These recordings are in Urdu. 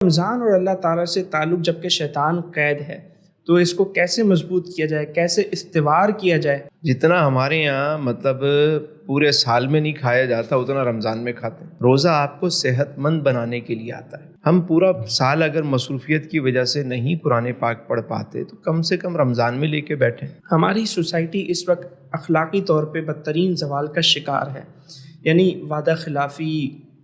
رمضان اور اللہ تعالیٰ سے تعلق جبکہ شیطان قید ہے، تو اس کو کیسے مضبوط کیا جائے، کیسے استوار کیا جائے؟ جتنا ہمارے یہاں پورے سال میں نہیں کھایا جاتا اتنا رمضان میں کھاتے ہیں۔ روزہ آپ کو صحت مند بنانے کے لیے آتا ہے۔ ہم پورا سال اگر مصروفیت کی وجہ سے نہیں قرآن پاک پڑھ پاتے تو کم سے کم رمضان میں لے کے بیٹھیں۔ ہماری سوسائٹی اس وقت اخلاقی طور پہ بدترین زوال کا شکار ہے، یعنی وعدہ خلافی،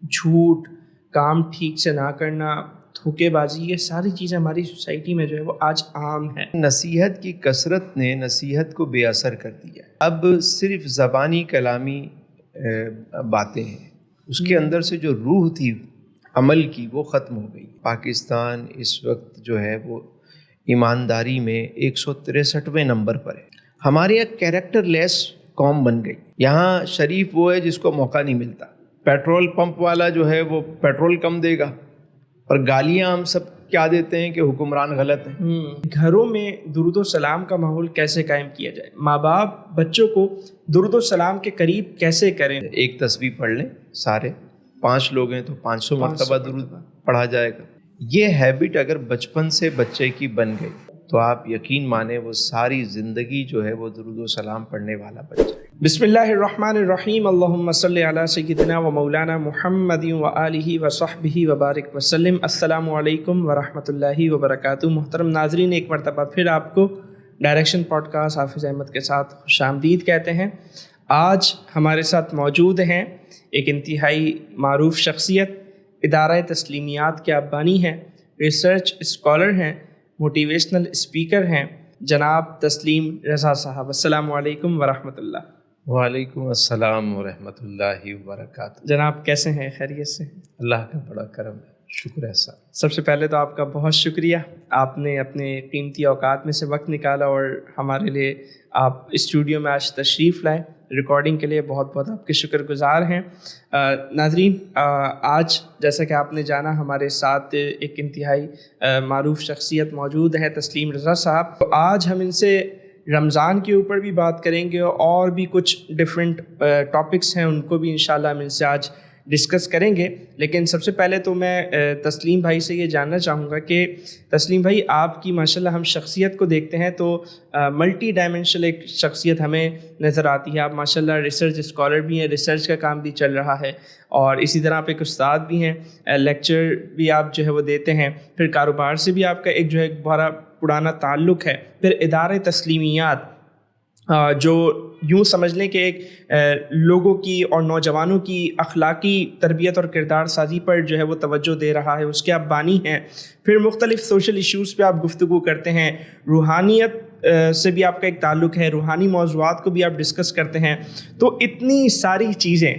جھوٹ، کام ٹھیک سے نہ کرنا، دھوکے بازی، یہ ساری چیزیں ہماری سوسائٹی میں جو ہے وہ آج عام ہے۔ نصیحت کی کثرت نے نصیحت کو بے اثر کر دیا ہے۔ اب صرف زبانی کلامی باتیں ہیں، اس کے اندر سے جو روح تھی عمل کی وہ ختم ہو گئی۔ پاکستان اس وقت جو ہے وہ ایمانداری میں 163ویں نمبر پر ہے۔ ہمارے یہاں کیریکٹر لیس قوم بن گئی۔ یہاں شریف وہ ہے جس کو موقع نہیں ملتا۔ پیٹرول پمپ والا جو ہے وہ پیٹرول کم دے گا، اور گالیاں ہم سب کیا دیتے ہیں کہ حکمران غلط ہیں۔ گھروں میں درود و سلام کا ماحول کیسے قائم کیا جائے؟ ماں باپ بچوں کو درود و سلام کے قریب کیسے کریں؟ ایک تسبیح پڑھ لیں، سارے 5 لوگ ہیں تو 500 مرتبہ درود پڑھا جائے گا۔ یہ ہیبٹ اگر بچپن سے بچے کی بن گئی تو آپ یقین مانیں وہ ساری زندگی جو ہے وہ درود و سلام پڑھنے والا بن جائے۔ بسم اللہ الرحمن الرحیم، اللہم صلی علی سیدنا و مولانا محمد و آلہ و صحبہ وبارک وسلم۔ السلام علیکم ورحمۃ اللہ وبرکاتہ۔ محترم ناظرین، ایک مرتبہ پھر آپ کو ڈائریکشن پوڈ کاسٹ حافظ احمد کے ساتھ خوش آمدید کہتے ہیں۔ آج ہمارے ساتھ موجود ہیں ایک انتہائی معروف شخصیت، ادارہ تسلیمیات کے آپ بانی ہیں، ریسرچ اسکالر ہیں، موٹیویشنل اسپیکر ہیں، جناب تسلیم رضا صاحب۔ السلام علیکم ورحمۃ اللہ۔ وعلیکم السلام ورحمۃ اللہ وبرکاتہ۔ جناب کیسے ہیں؟ خیریت سے؟ اللہ کا بڑا کرم ہے، شکر ہے صاحب۔ سب سے پہلے تو آپ کا بہت شکریہ، آپ نے اپنے قیمتی اوقات میں سے وقت نکالا اور ہمارے لیے آپ اسٹوڈیو میں آج تشریف لائے ریکارڈنگ کے لیے، بہت بہت آپ کے شکر گزار ہیں۔ ناظرین، آج جیسا کہ آپ نے جانا ہمارے ساتھ ایک انتہائی معروف شخصیت موجود ہے، تسلیم رضا صاحب۔ تو آج ہم ان سے رمضان کے اوپر بھی بات کریں گے اور بھی کچھ ڈفرینٹ ٹاپکس ہیں ان کو بھی انشاءاللہ ہم ان سے آج ڈسکس کریں گے۔ لیکن سب سے پہلے تو میں تسلیم بھائی سے یہ جاننا چاہوں گا کہ تسلیم بھائی، آپ کی ماشاءاللہ ہم شخصیت کو دیکھتے ہیں تو ملٹی ڈائمینشنل ایک شخصیت ہمیں نظر آتی ہے۔ آپ ماشاءاللہ ریسرچ اسکالر بھی ہیں، ریسرچ کا کام بھی چل رہا ہے، اور اسی طرح آپ ایک استاد بھی ہیں، لیکچر بھی آپ جو ہے وہ دیتے ہیں، پھر کاروبار سے بھی آپ کا ایک جو ہے بڑا پرانا تعلق ہے، پھر ادارے تسلیمیات جو یوں سمجھ لیں کہ ایک لوگوں کی اور نوجوانوں کی اخلاقی تربیت اور کردار سازی پر جو ہے وہ توجہ دے رہا ہے، اس کے آپ بانی ہیں۔ پھر مختلف سوشل ایشوز پہ آپ گفتگو کرتے ہیں، روحانیت سے بھی آپ کا ایک تعلق ہے، روحانی موضوعات کو بھی آپ ڈسکس کرتے ہیں۔ تو اتنی ساری چیزیں،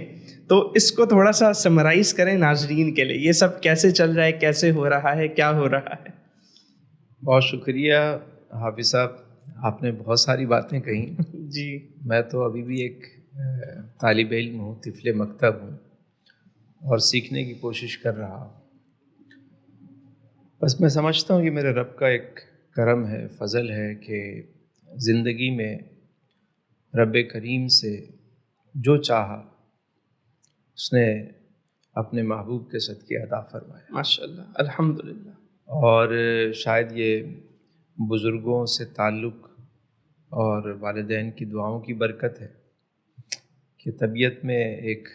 تو اس کو تھوڑا سا سمرائز کریں ناظرین کے لیے، یہ سب کیسے چل رہا ہے، کیسے ہو رہا ہے، کیا ہو رہا ہے؟ بہت شکریہ حافظ صاحب، آپ نے بہت ساری باتیں کہیں۔ جی، میں تو ابھی بھی ایک طالب علم ہوں، طفل مکتب ہوں، اور سیکھنے کی کوشش کر رہا ہوں۔ بس میں سمجھتا ہوں یہ میرے رب کا ایک کرم ہے، فضل ہے کہ زندگی میں رب کریم سے جو چاہا اس نے اپنے محبوب کے صدقے عطا فرمایا، ماشاءاللہ، الحمدللہ۔ اور شاید یہ بزرگوں سے تعلق اور والدین کی دعاؤں کی برکت ہے کہ طبیعت میں ایک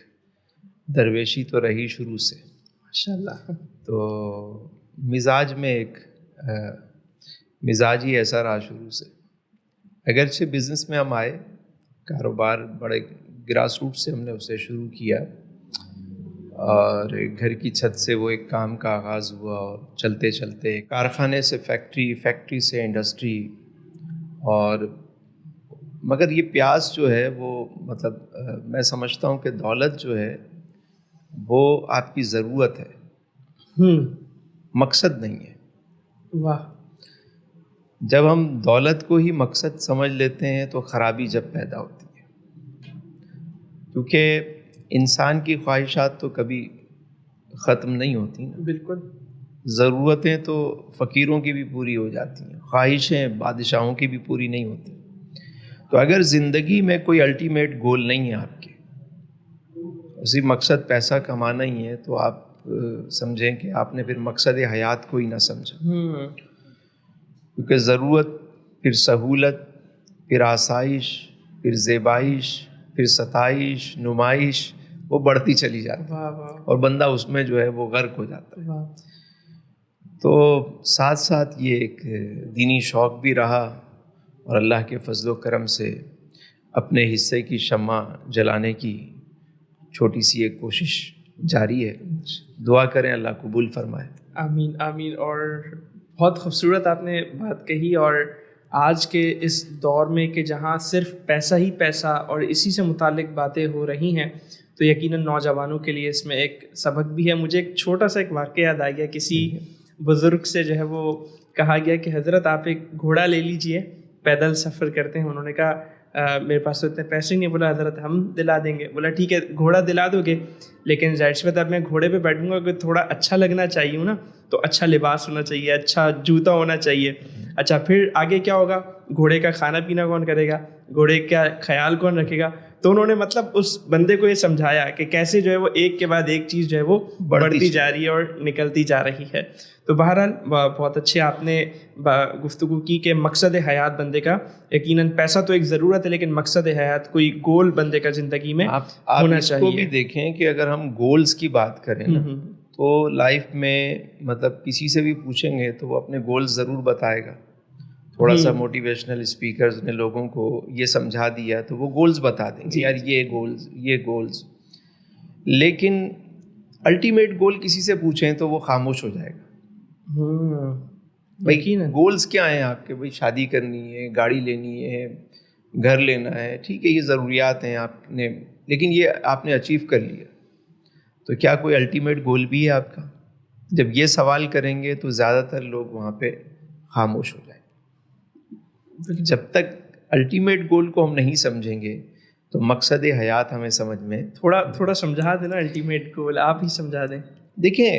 درویشی تو رہی شروع سے، ماشاءاللہ، تو مزاج میں ایک مزاج ہی ایسا رہا شروع سے۔ اگرچہ بزنس میں ہم آئے، کاروبار بڑے گراس روٹ سے ہم نے اسے شروع کیا، اور گھر کی چھت سے وہ ایک کام کا آغاز ہوا، اور چلتے چلتے کارخانے سے فیکٹری، فیکٹری سے انڈسٹری، اور مگر یہ پیاس جو ہے وہ مطلب میں سمجھتا ہوں کہ دولت جو ہے وہ آپ کی ضرورت ہے، مقصد نہیں ہے۔ واہ! جب ہم دولت کو ہی مقصد سمجھ لیتے ہیں تو خرابی جب پیدا ہوتی ہے، کیونکہ انسان کی خواہشات تو کبھی ختم نہیں ہوتی نا۔ بالکل، ضرورتیں تو فقیروں کی بھی پوری ہو جاتی ہیں، خواہشیں بادشاہوں کی بھی پوری نہیں ہوتی۔ تو اگر زندگی میں کوئی الٹیمیٹ گول نہیں ہے آپ کے، اسی مقصد پیسہ کمانا ہی ہے، تو آپ سمجھیں کہ آپ نے پھر مقصد حیات کو ہی نہ سمجھا، کیونکہ ضرورت، پھر سہولت، پھر آسائش، پھر زیبائش، پھر ستائش، نمائش، وہ بڑھتی چلی جاتی ہے اور بندہ اس میں جو ہے وہ غرق ہو جاتا ہے۔ تو ساتھ ساتھ یہ ایک دینی شوق بھی رہا، اور اللہ کے فضل و کرم سے اپنے حصے کی شمع جلانے کی چھوٹی سی ایک کوشش جاری ہے۔ دعا کریں اللہ قبول فرمائے۔ آمین آمین۔ اور بہت خوبصورت آپ نے بات کہی، اور آج کے اس دور میں کہ جہاں صرف پیسہ ہی پیسہ اور اسی سے متعلق باتیں ہو رہی ہیں، تو یقیناً نوجوانوں کے لیے اس میں ایک سبق بھی ہے۔ مجھے ایک چھوٹا سا ایک واقعہ یاد آ گیا، کسی بزرگ سے جو ہے وہ کہا گیا کہ حضرت آپ ایک گھوڑا لے لیجئے، پیدل سفر کرتے ہیں۔ انہوں نے کہا میرے پاس تو اتنے پیسے نہیں۔ بولا حضرت ہم دلا دیں گے۔ بولا ٹھیک ہے گھوڑا دلا دو گے، لیکن ظاہر سی بات اب میں گھوڑے پہ بیٹھوں گا کہ تھوڑا اچھا لگنا چاہیے نا، تو اچھا لباس ہونا چاہیے، اچھا جوتا ہونا چاہیے۔ اچھا پھر آگے کیا ہوگا؟ گھوڑے کا کھانا پینا کون کرے گا؟ گھوڑے کا خیال کون رکھے گا؟ تو انہوں نے مطلب اس بندے کو یہ سمجھایا کہ کیسے جو ہے وہ ایک کے بعد ایک چیز جو ہے وہ بڑھتی جا رہی ہے اور نکلتی جا رہی ہے۔ تو بہرحال بہت اچھے آپ نے گفتگو کی کہ مقصد حیات بندے کا، یقیناً پیسہ تو ایک ضرورت ہے، لیکن مقصد حیات کوئی گول بندے کا زندگی میں ہونا اس چاہیے۔ کو بھی دیکھیں کہ اگر ہم گولز کی بات کریں نا، تو لائف میں مطلب کسی سے بھی پوچھیں گے تو وہ اپنے گولز ضرور بتائے گا۔ تھوڑا سا موٹیویشنل اسپیکرز نے لوگوں کو یہ سمجھا دیا تو وہ گولز بتا دیں گے، یار یہ گولز، یہ گولز، لیکن الٹیمیٹ گول کسی سے پوچھیں تو وہ خاموش ہو جائے گا۔ بھائی گولز کیا ہیں آپ کے؟ بھائی شادی کرنی ہے، گاڑی لینی ہے، گھر لینا ہے، ٹھیک ہے یہ ضروریات ہیں آپ نے، لیکن یہ آپ نے اچیو کر لیا، تو کیا کوئی الٹیمیٹ گول بھی ہے آپ کا؟ جب یہ سوال کریں گے تو زیادہ تر لوگ وہاں پہ خاموش ہو جائیں گے۔ جب تک الٹیمیٹ گول کو ہم نہیں سمجھیں گے تو مقصد حیات ہمیں سمجھ میں تھوڑا سمجھا دینا الٹیمیٹ گول، آپ ہی سمجھا دیں۔ دیکھیں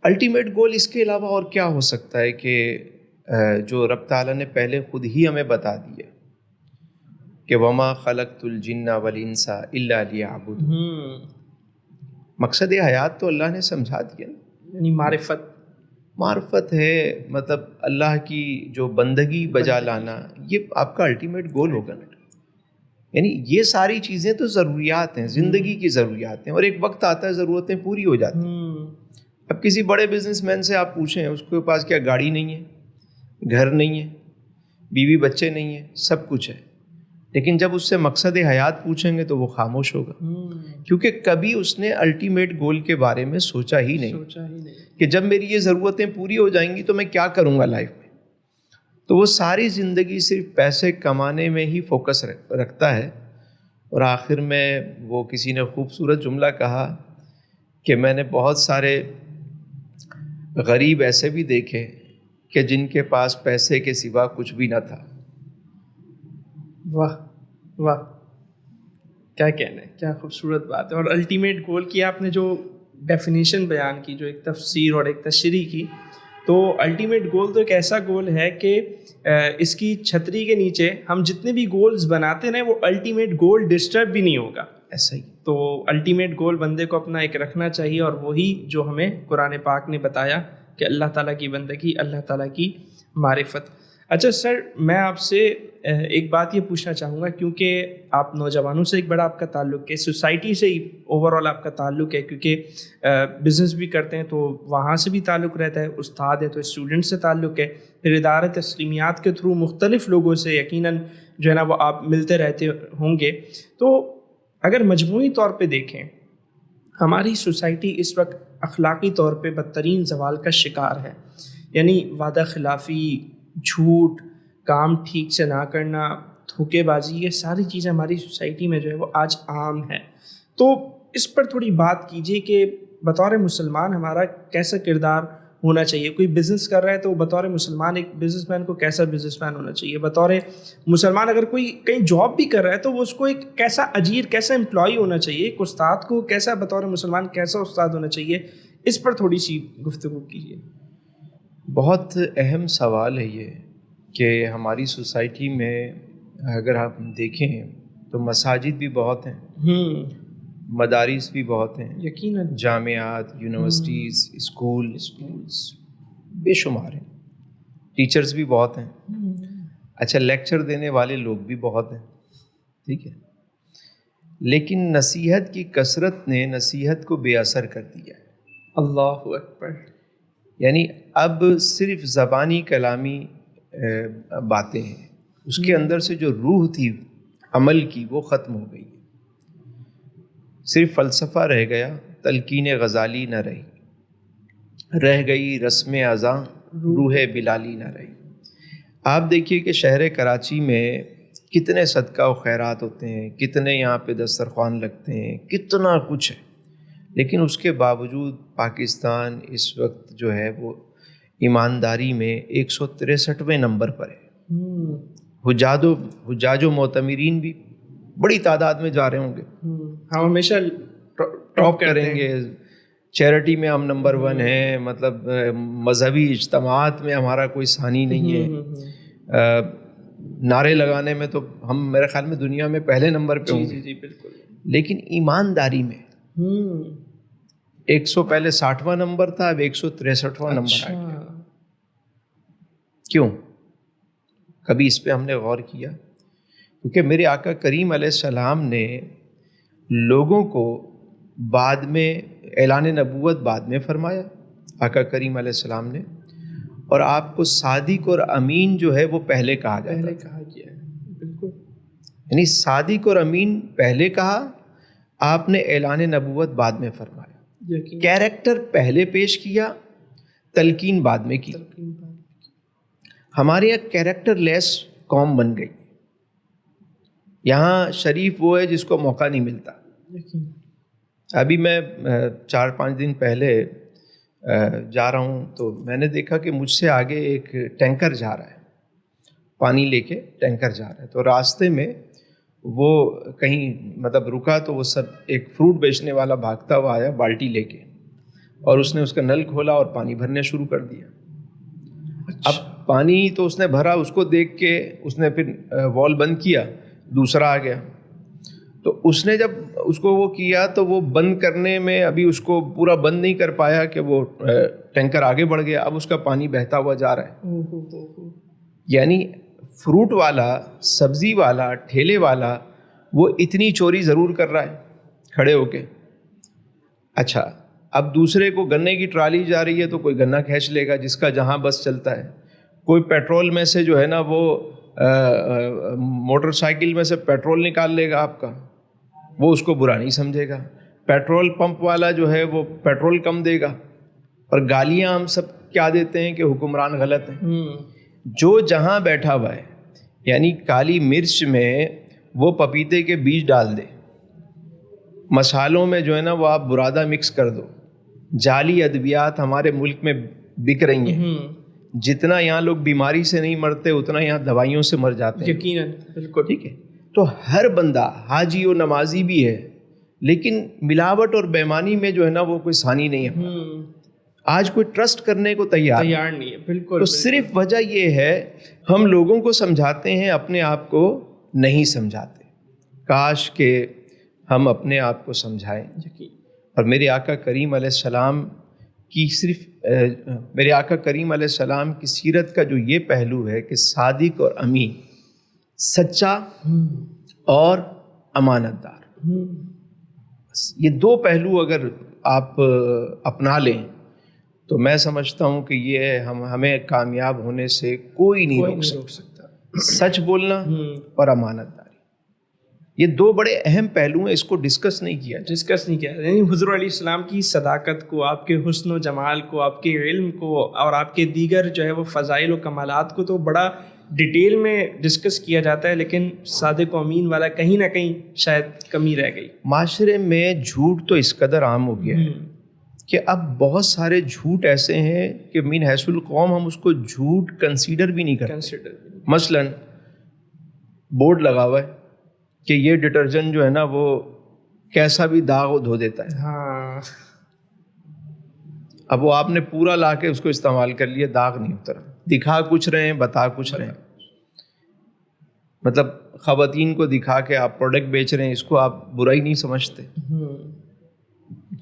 الٹیمیٹ گول اس کے علاوہ اور کیا ہو سکتا ہے کہ جو رب تعالیٰ نے پہلے خود ہی ہمیں بتا دیا کہ وما خلقت الجن والانس الا لیعبدون۔ مقصد حیات تو اللہ نے سمجھا دیا، یعنی معرفت ہے، مطلب اللہ کی جو بندگی بجا لانا، یہ آپ کا الٹیمیٹ گول ہوگا نا۔ یعنی یہ ساری چیزیں تو ضروریات ہیں، زندگی کی ضروریات ہیں، اور ایک وقت آتا ہے ضرورتیں پوری ہو جاتی ہیں۔ اب کسی بڑے بزنس مین سے آپ پوچھیں، اس کے پاس کیا گاڑی نہیں ہے، گھر نہیں ہے، بیوی بچے نہیں ہیں، سب کچھ ہے، لیکن جب اس سے مقصد حیات پوچھیں گے تو وہ خاموش ہوگا، کیونکہ کبھی اس نے الٹیمیٹ گول کے بارے میں سوچا ہی نہیں کہ جب میری یہ ضرورتیں پوری ہو جائیں گی تو میں کیا کروں گا لائف میں۔ تو وہ ساری زندگی صرف پیسے کمانے میں ہی فوکس رکھتا ہے، اور آخر میں وہ کسی نے خوبصورت جملہ کہا کہ میں نے بہت سارے غریب ایسے بھی دیکھے کہ جن کے پاس پیسے کے سوا کچھ بھی نہ تھا۔ واہ واہ، کیا کہنا ہے، کیا خوبصورت بات ہے۔ اور الٹیمیٹ گول کی آپ نے جو ڈیفینیشن بیان کی، جو ایک تفسیر اور ایک تشریح کی، تو الٹیمیٹ گول تو ایک ایسا گول ہے کہ اس کی چھتری کے نیچے ہم جتنے بھی گولز بناتے ہیں وہ الٹیمیٹ گول ڈسٹرب بھی نہیں ہوگا، ایسا ہی۔ تو الٹیمیٹ گول بندے کو اپنا ایک رکھنا چاہیے، اور وہی جو ہمیں قرآن پاک نے بتایا کہ اللہ تعالیٰ کی بندگی، اللہ تعالیٰ کی معرفت۔ اچھا سر، میں آپ سے ایک بات یہ پوچھنا چاہوں گا، کیونکہ آپ نوجوانوں سے ایک بڑا آپ کا تعلق ہے، سوسائٹی سے ہی اوور آل آپ کا تعلق ہے، کیونکہ بزنس بھی کرتے ہیں تو وہاں سے بھی تعلق رہتا ہے، استاد ہے تو اسٹوڈنٹ سے تعلق ہے، پھر ادارہ تسلیمیات کے تھرو مختلف لوگوں سے یقیناً جو ہے نا وہ آپ ملتے رہتے ہوں گے۔ تو اگر مجموعی طور پہ دیکھیں، ہماری سوسائٹی اس وقت اخلاقی طور پہ بدترین زوال کا شکار ہے، یعنی وعدہ خلافی، جھوٹ، کام ٹھیک سے نہ کرنا، دھوکے بازی، یہ ساری چیزیں ہماری سوسائٹی میں جو ہے وہ آج عام ہے۔ تو اس پر تھوڑی بات کیجیے کہ بطور مسلمان ہمارا کیسا کردار ہونا چاہیے؟ کوئی بزنس کر رہا ہے تو بطور مسلمان ایک بزنس مین کو کیسا بزنس مین ہونا چاہیے؟ بطور مسلمان اگر کوئی کہیں جاب بھی کر رہا ہے تو وہ اس کو ایک کیسا اجیر، کیسا امپلائی ہونا چاہیے؟ ایک استاد کو کیسا بطور مسلمان کیسا استاد ہونا چاہیے؟ اس پر تھوڑی سی گفتگو کیجیے۔ بہت اہم سوال ہے یہ کہ ہماری سوسائٹی میں اگر آپ دیکھیں تو مساجد بھی بہت ہیں، مدارس بھی بہت ہیں، یقیناً جامعات، یونیورسٹیز، اسکولز بے شمار ہیں، ٹیچرز بھی بہت ہیں، اچھا لیکچر دینے والے لوگ بھی بہت ہیں، ٹھیک ہے، لیکن نصیحت کی کثرت نے نصیحت کو بے اثر کر دیا ہے۔ اللہ اکبر۔ یعنی اب صرف زبانی کلامی باتیں ہیں، اس کے اندر سے جو روح تھی عمل کی وہ ختم ہو گئی، صرف فلسفہ رہ گیا، تلقین غزالی نہ رہی، رہ گئی رسم ازاں، روح بلالی نہ رہی۔ آپ دیکھیے کہ شہر کراچی میں کتنے صدقہ و خیرات ہوتے ہیں، کتنے یہاں پہ دسترخوان لگتے ہیں، کتنا کچھ ہے، لیکن اس کے باوجود پاکستان اس وقت جو ہے وہ ایمانداری میں 163ویں نمبر پر ہے۔ حجاج و معتمرین بھی بڑی تعداد میں جا رہے ہوں گے، ہم ہمیشہ ٹاپ کریں گے، چیریٹی میں ہم نمبر 1 ہیں، مطلب مذہبی اجتماعات میں ہمارا کوئی ثانی نہیں ہے، نعرے لگانے میں تو ہم میرے خیال میں دنیا میں پہلے نمبر پہ ہوں گے، جی بالکل، لیکن ایمانداری میں 100 پہلے 60واں نمبر تھا، اب 163واں نمبر آ گیا۔ کیوں؟ کبھی اس پہ ہم نے غور کیا؟ کیونکہ میرے آقا کریم علیہ السلام نے لوگوں کو بعد میں اعلان نبوت بعد میں فرمایا، آقا کریم علیہ السلام نے، اور آپ کو صادق اور امین جو ہے وہ پہلے کہا جاتا ہے، پہلے کہا گیا ہے، بالکل، یعنی صادق اور امین پہلے کہا، آپ نے اعلان نبوت بعد میں فرمایا، کیریکٹر پہلے پیش کیا، تلقین بعد میں کی۔ ہمارے یہاں کیریکٹر لیس قوم بن گئی، یہاں شریف وہ ہے جس کو موقع نہیں ملتا۔ ابھی میں 4-5 دن پہلے جا رہا ہوں تو میں نے دیکھا کہ مجھ سے آگے ایک ٹینکر جا رہا ہے، پانی لے کے ٹینکر جا رہا ہے، تو راستے میں وہ کہیں مطلب رکا تو وہ سب ایک فروٹ بیچنے والا بھاگتا ہوا آیا بالٹی لے کے، اور اس نے اس کا نل کھولا اور پانی بھرنے شروع کر دیا۔ اب پانی تو اس نے بھرا، اس کو دیکھ کے اس نے پھر وال بند کیا، دوسرا آ گیا، تو اس نے جب اس کو وہ کیا تو وہ بند کرنے میں ابھی اس کو پورا بند نہیں کر پایا کہ وہ ٹینکر آگے بڑھ گیا، اب اس کا پانی بہتا ہوا جا رہا ہے۔ یعنی فروٹ والا، سبزی والا، ٹھیلے والا وہ اتنی چوری ضرور کر رہا ہے کھڑے ہو کے، اچھا اب دوسرے کو گنے کی ٹرالی جا رہی ہے تو کوئی گنا کھینچ لے گا جس کا جہاں بس چلتا ہے، کوئی پیٹرول میں سے جو ہے نا وہ موٹر سائیکل میں سے پیٹرول نکال لے گا آپ کا، وہ اس کو برا نہیں سمجھے گا، پیٹرول پمپ والا جو ہے وہ پیٹرول کم دے گا، اور گالیاں ہم سب کیا دیتے ہیں کہ حکمران غلط ہیں۔ جو جہاں بیٹھا ہوا ہے، یعنی کالی مرچ میں وہ پپیتے کے بیج ڈال دے، مسالوں میں جو ہے نا وہ آپ برادہ مکس کر دو، جعلی ادویات ہمارے ملک میں بک رہی ہیں، جتنا یہاں لوگ بیماری سے نہیں مرتے اتنا یہاں دوائیوں سے مر جاتے ہیں، یقیناً، بالکل، ٹھیک ہے۔ تو ہر بندہ حاجی و نمازی بھی ہے، لیکن ملاوٹ اور بےمانی میں جو ہے نا وہ کوئی ثانی نہیں ہے، آج کوئی ٹرسٹ کرنے کو تیار نہیں ہے، بالکل۔ تو صرف وجہ یہ ہے ہم لوگوں کو سمجھاتے ہیں، اپنے آپ کو نہیں سمجھاتے۔ کاش کہ ہم اپنے آپ کو سمجھائیں، اور میرے آقا کریم علیہ السلام کی میرے آقا کریم علیہ السلام کی سیرت کا جو یہ پہلو ہے کہ صادق اور امین، سچا اور امانت دار، یہ 2 پہلو اگر آپ اپنا لیں تو میں سمجھتا ہوں کہ یہ ہمیں کامیاب ہونے سے کوئی نہیں روک سکتا۔ سچ بولنا اور امانت داری، یہ 2 بڑے اہم پہلو ہیں، اس کو ڈسکس نہیں کیا، یعنی حضور علیہ السلام کی صداقت کو، آپ کے حسن و جمال کو، آپ کے علم کو، اور آپ کے دیگر جو ہے وہ فضائل و کمالات کو تو بڑا ڈیٹیل میں ڈسکس کیا جاتا ہے، لیکن صادق و امین والا کہیں نہ کہیں شاید کمی رہ گئی۔ معاشرے میں جھوٹ تو اس قدر عام ہو گیا ہے کہ اب بہت سارے جھوٹ ایسے ہیں کہ من حیث القوم ہم اس کو جھوٹ کنسیڈر بھی نہیں کرتے۔ مثلاً بورڈ لگا ہوا ہے کہ یہ ڈٹرجنٹ جو ہے نا وہ کیسا بھی داغ دھو دیتا ہے، ہاں، اب وہ آپ نے پورا لا کے اس کو استعمال کر لیا، داغ نہیں اترا، دکھا کچھ رہے ہیں، بتا کچھ رہے ہیں۔ مطلب خواتین کو دکھا کے آپ پروڈکٹ بیچ رہے ہیں، اس کو آپ برائی نہیں سمجھتے؟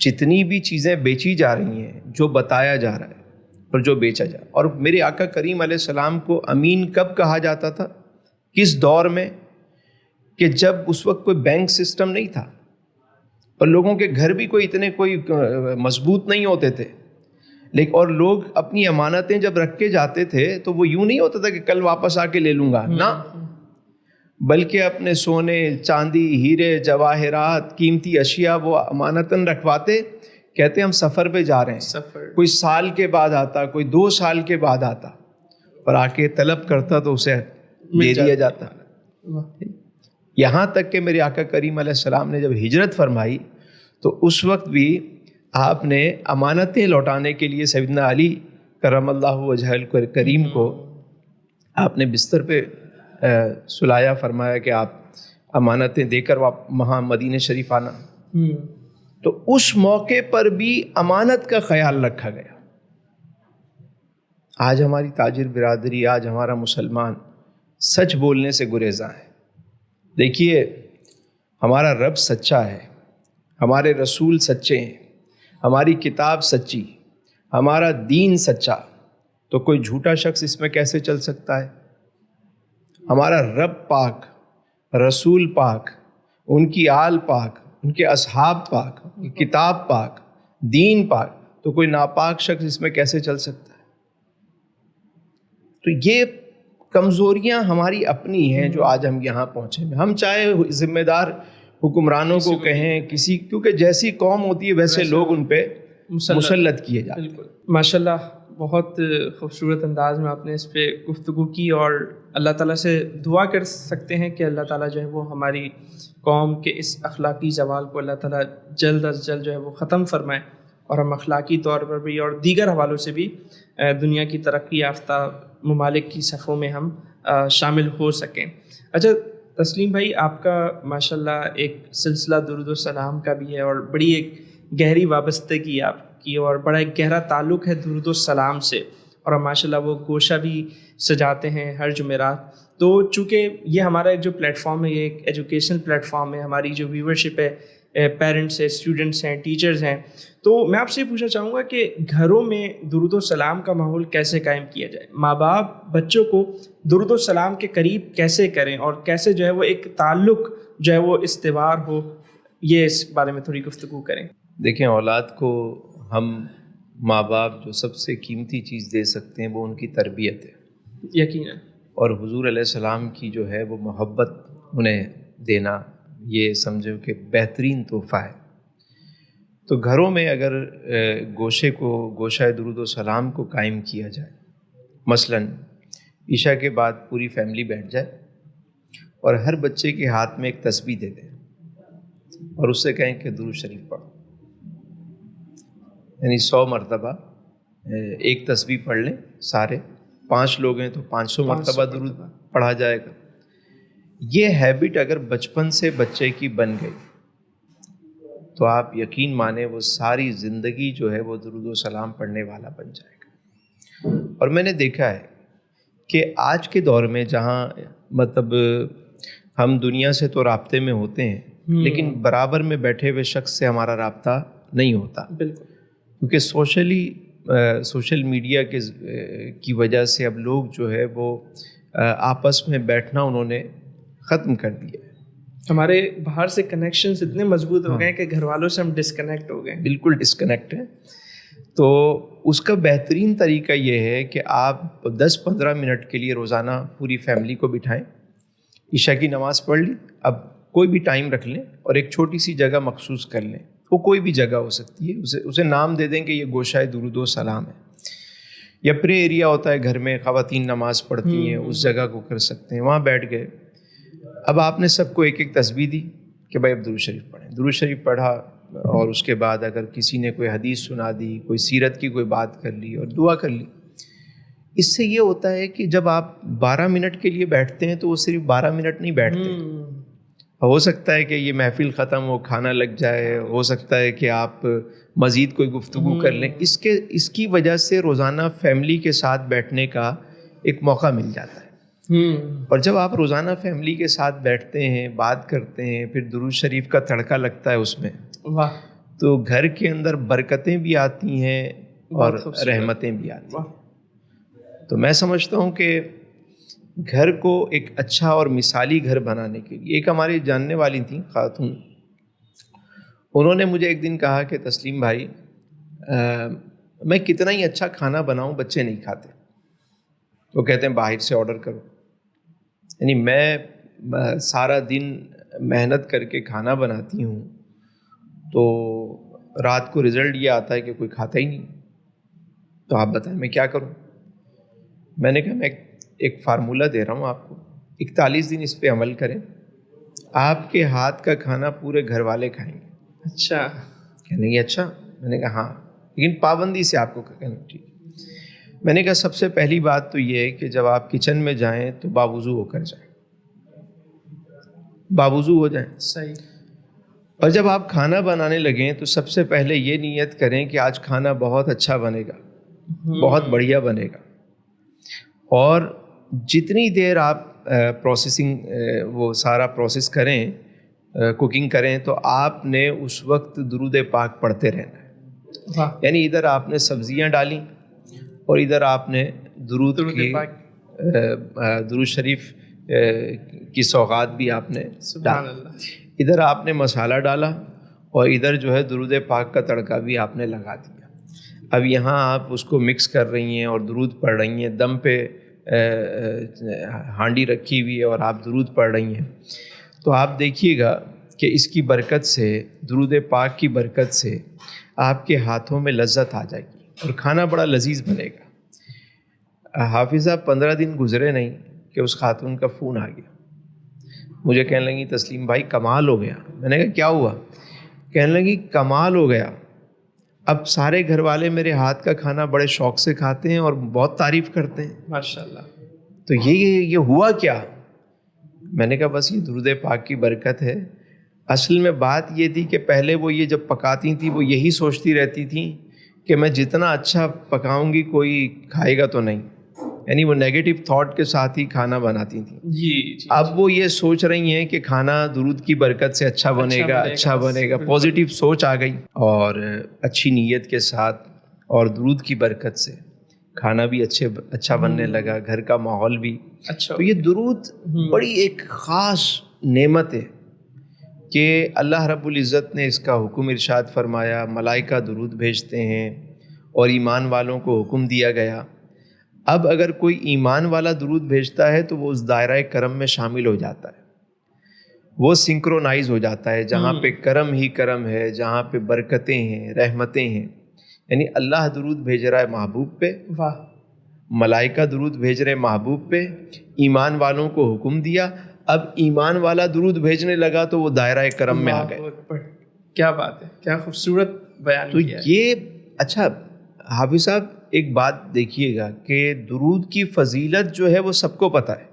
جتنی بھی چیزیں بیچی جا رہی ہیں، جو بتایا جا رہا ہے اور جو بیچا جا رہا ہے، اور میرے آقا کریم علیہ السلام کو امین کب کہا جاتا تھا؟ کس دور میں؟ کہ جب اس وقت کوئی بینک سسٹم نہیں تھا اور لوگوں کے گھر بھی کوئی اتنے کوئی مضبوط نہیں ہوتے تھے، لیکن اور لوگ اپنی امانتیں جب رکھ کے جاتے تھے تو وہ یوں نہیں ہوتا تھا کہ کل واپس آ کے لے لوں گا، نہ، بلکہ اپنے سونے چاندی ہیرے جواہرات قیمتی اشیاء وہ امانتاً رکھواتے، کہتے ہم سفر پہ جا رہے ہیں، کوئی سال کے بعد آتا، کوئی 2 سال کے بعد آتا، اور آ کے طلب کرتا تو اسے دے دیا جاتا۔ یہاں تک کہ میرے آقا کریم علیہ السلام نے جب ہجرت فرمائی تو اس وقت بھی آپ نے امانتیں لوٹانے کے لیے سیدنا علی کرم اللہ وجہہ الکریم کو آپ نے بستر پہ سلایا، فرمایا کہ آپ امانتیں دے کر وہاں مدینہ شریف آنا۔ تو اس موقع پر بھی امانت کا خیال رکھا گیا۔ آج ہماری تاجر برادری، آج ہمارا مسلمان سچ بولنے سے گریزاں ہے۔ دیکھیے، ہمارا رب سچا ہے، ہمارے رسول سچے ہیں، ہماری کتاب سچی، ہمارا دین سچا، تو کوئی جھوٹا شخص اس میں کیسے چل سکتا ہے؟ ہمارا رب پاک، رسول پاک، ان کی آل پاک، ان کے اصحاب پاک، ان کی کتاب پاک، دین پاک، تو کوئی ناپاک شخص اس میں کیسے چل سکتا ہے؟ تو یہ کمزوریاں ہماری اپنی ہیں جو آج ہم یہاں پہنچے ہیں۔ ہم چاہے ذمہ دار حکمرانوں کو کہیں، کسی، کیونکہ جیسی قوم ہوتی ہے ویسے لوگ ان پہ مسلط کیے جاتے ہیں۔ ماشاء اللہ، بہت خوبصورت انداز میں آپ نے اس پہ گفتگو کی، اور اللہ تعالیٰ سے دعا کر سکتے ہیں کہ اللہ تعالیٰ جو ہے وہ ہماری قوم کے اس اخلاقی زوال کو اللہ تعالیٰ جلد از جلد جو ہے وہ ختم فرمائے، اور ہم اخلاقی طور پر بھی اور دیگر حوالوں سے بھی دنیا کی ترقی یافتہ ممالک کی صفوں میں ہم شامل ہو سکیں۔ اچھا تسلیم بھائی، آپ کا ماشاءاللہ ایک سلسلہ درود و سلام کا بھی ہے، اور بڑی ایک گہری وابستگی آپ کی، اور بڑا ایک گہرا تعلق ہے درود و سلام سے، اور ماشاءاللہ وہ گوشہ بھی سجاتے ہیں ہر جمعرات۔ تو چونکہ یہ ہمارا ایک جو پلیٹ فارم ہے، یہ ایک ایجوکیشنل پلیٹ فارم ہے، ہماری جو ویورشپ ہے، پیرنٹس ہیں، اسٹوڈنٹس ہیں، ٹیچرز ہیں، تو میں آپ سے پوچھنا چاہوں گا کہ گھروں میں درود و سلام کا ماحول کیسے قائم کیا جائے؟ ماں باپ بچوں کو درود و سلام کے قریب کیسے کریں، اور کیسے جو ہے وہ ایک تعلق جو ہے وہ استوار ہو، یہ اس بارے میں تھوڑی گفتگو کریں۔ دیکھیں، اولاد کو ہم ماں باپ جو سب سے قیمتی چیز دے سکتے ہیں وہ ان کی تربیت ہے، یقیناً، اور حضور علیہ السلام کی جو ہے وہ محبت انہیں دینا، یہ سمجھو کہ بہترین تحفہ ہے۔ تو گھروں میں اگر گوشہ درود و سلام کو قائم کیا جائے، مثلاً عشاء کے بعد پوری فیملی بیٹھ جائے اور ہر بچے کے ہاتھ میں ایک تسبیح دے دیں اور اس سے کہیں کہ درود شریف پڑھو، یعنی 100 مرتبہ ایک تسبیح پڑھ لیں، سارے 5 لوگ ہیں تو 500 مرتبہ درود پڑھا جائے گا۔ یہ ہیبٹ اگر بچپن سے بچے کی بن گئی تو آپ یقین مانیں وہ ساری زندگی جو ہے وہ درود و سلام پڑھنے والا بن جائے گا۔ اور میں نے دیکھا ہے کہ آج کے دور میں جہاں مطلب ہم دنیا سے تو رابطے میں ہوتے ہیں، لیکن برابر میں بیٹھے ہوئے شخص سے ہمارا رابطہ نہیں ہوتا، بالکل، کیونکہ سوشل میڈیا کی وجہ سے اب لوگ جو ہے وہ آپس میں بیٹھنا انہوں نے ختم کر دیا ہے۔ ہمارے باہر سے کنیکشنز اتنے مضبوط ہو گئے ہیں کہ گھر والوں سے ہم ڈسکنیکٹ ہو گئے ہیں، بالکل ڈسکنیکٹ ہے۔ تو اس کا بہترین طریقہ یہ ہے کہ آپ 10-15 منٹ کے لیے روزانہ پوری فیملی کو بٹھائیں، عشاء کی نماز پڑھ لی، اب کوئی بھی ٹائم رکھ لیں اور ایک چھوٹی سی جگہ مخصوص کر لیں، وہ کوئی بھی جگہ ہو سکتی ہے، اسے نام دے دیں کہ یہ گوشہ درود و سلام ہے، یا پرے ایریا ہوتا ہے گھر میں، خواتین نماز پڑھتی ہیں، اس جگہ کو کر سکتے ہیں، وہاں بیٹھ گئے۔ اب آپ نے سب کو ایک ایک تسبیح دی کہ بھائی اب درود شریف پڑھیں، درود شریف پڑھا، اور اس کے بعد اگر کسی نے کوئی حدیث سنا دی، کوئی سیرت کی کوئی بات کر لی اور دعا کر لی۔ اس سے یہ ہوتا ہے کہ جب آپ 12 منٹ کے لیے بیٹھتے ہیں تو وہ صرف 12 منٹ نہیں بیٹھتے، ہو سکتا ہے کہ یہ محفل ختم ہو، کھانا لگ جائے، ہو سکتا ہے کہ آپ مزید کوئی گفتگو کر لیں، اس کی وجہ سے روزانہ فیملی کے ساتھ بیٹھنے کا ایک موقع مل جاتا ہے۔ اور جب آپ روزانہ فیملی کے ساتھ بیٹھتے ہیں، بات کرتے ہیں، پھر درود شریف کا تڑکا لگتا ہے اس میں، واہ، تو گھر کے اندر برکتیں بھی آتی ہیں اور بہت خوبصورت، رحمتیں بھی آتی ہیں. واہ، تو میں سمجھتا ہوں کہ گھر کو ایک اچھا اور مثالی گھر بنانے کے لیے، ایک ہماری جاننے والی تھیں خاتون، انہوں نے مجھے ایک دن کہا کہ تسلیم بھائی میں کتنا ہی اچھا کھانا بناؤں بچے نہیں کھاتے، وہ کہتے ہیں باہر سے آرڈر کرو. یعنی میں سارا دن محنت کر کے کھانا بناتی ہوں تو رات کو رزلٹ یہ آتا ہے کہ کوئی کھاتا ہی نہیں. تو آپ بتائیں میں کیا کروں؟ میں نے کہا میں ایک فارمولہ دے رہا ہوں آپ کو، 41 دن اس پہ عمل کریں، آپ کے ہاتھ کا کھانا پورے گھر والے کھائیں گے. اچھا، کہنے لگی اچھا؟ میں نے کہا ہاں، لیکن پابندی سے آپ کو کہنا ٹھیک. میں نے کہا سب سے پہلی بات تو یہ ہے کہ جب آپ کچن میں جائیں تو باوضو ہو کر جائیں، باوضو ہو جائیں. صحیح. اور جب آپ کھانا بنانے لگیں تو سب سے پہلے یہ نیت کریں کہ آج کھانا بہت اچھا بنے گا، بہت بڑھیا بنے گا. اور جتنی دیر آپ پروسیسنگ وہ سارا پروسیس کریں، کوکنگ کریں، تو آپ نے اس وقت درود پاک پڑھتے رہنا ہے. واہ، یعنی ادھر آپ نے سبزیاں ڈالیں اور ادھر آپ نے درود کی پاک، درود شریف کی سوغات بھی آپ نے سبحان ڈالی. اللہ. ادھر آپ نے مسالہ ڈالا اور ادھر جو ہے درود پاک کا تڑکا بھی آپ نے لگا دیا. اب یہاں آپ اس کو مکس کر رہی ہیں اور درود پڑھ رہی ہیں، دم پہ ہانڈی رکھی ہوئی ہے اور آپ درود پڑھ رہی ہیں. تو آپ دیکھیے گا کہ اس کی برکت سے، درود پاک کی برکت سے آپ کے ہاتھوں میں لذت آ جائے گی اور کھانا بڑا لذیذ بنے گا. حافظ صاحب 15 دن گزرے نہیں کہ اس خاتون کا فون آ گیا، مجھے کہنے لگی تسلیم بھائی کمال ہو گیا. میں نے کہا کیا ہوا؟ کہنے لگی کمال ہو گیا، اب سارے گھر والے میرے ہاتھ کا کھانا بڑے شوق سے کھاتے ہیں اور بہت تعریف کرتے ہیں. ماشاء اللہ. تو یہ ہوا کیا؟ میں نے کہا بس یہ درود پاک کی برکت ہے. اصل میں بات یہ تھی کہ پہلے وہ یہ جب پکاتی تھیں وہ یہی سوچتی رہتی تھیں کہ میں جتنا اچھا پکاؤں گی کوئی کھائے گا تو نہیں، یعنی وہ نیگیٹو تھاٹ کے ساتھ ہی کھانا بناتی تھیں. جی. اب وہ یہ سوچ رہی ہیں کہ کھانا درود کی برکت سے اچھا بنے گا، اچھا بنے گا. پازیٹیو سوچ آ گئی اور اچھی نیت کے ساتھ اور درود کی برکت سے کھانا بھی اچھا بننے لگا، گھر کا ماحول بھی اچھا. تو یہ درود بڑی ایک خاص نعمت ہے کہ اللہ رب العزت نے اس کا حکم ارشاد فرمایا، ملائکہ درود بھیجتے ہیں اور ایمان والوں کو حکم دیا گیا. اب اگر کوئی ایمان والا درود بھیجتا ہے تو وہ اس دائرہ کرم میں شامل ہو جاتا ہے، وہ سنکرونائز ہو جاتا ہے. جہاں پہ کرم ہی کرم ہے، جہاں پہ برکتیں ہیں، رحمتیں ہیں. یعنی اللہ درود بھیج رہا ہے محبوب پہ، واہ، ملائکہ درود بھیج رہے محبوب پہ، ایمان والوں کو حکم دیا. اب ایمان والا درود بھیجنے لگا تو وہ دائرہ کرم میں آ گئے. کیا بات ہے، کیا خوبصورت بیان کیا ہے. تو یہ اچھا حافظ صاحب ایک بات دیکھیے گا کہ درود کی فضیلت جو ہے وہ سب کو پتہ ہے.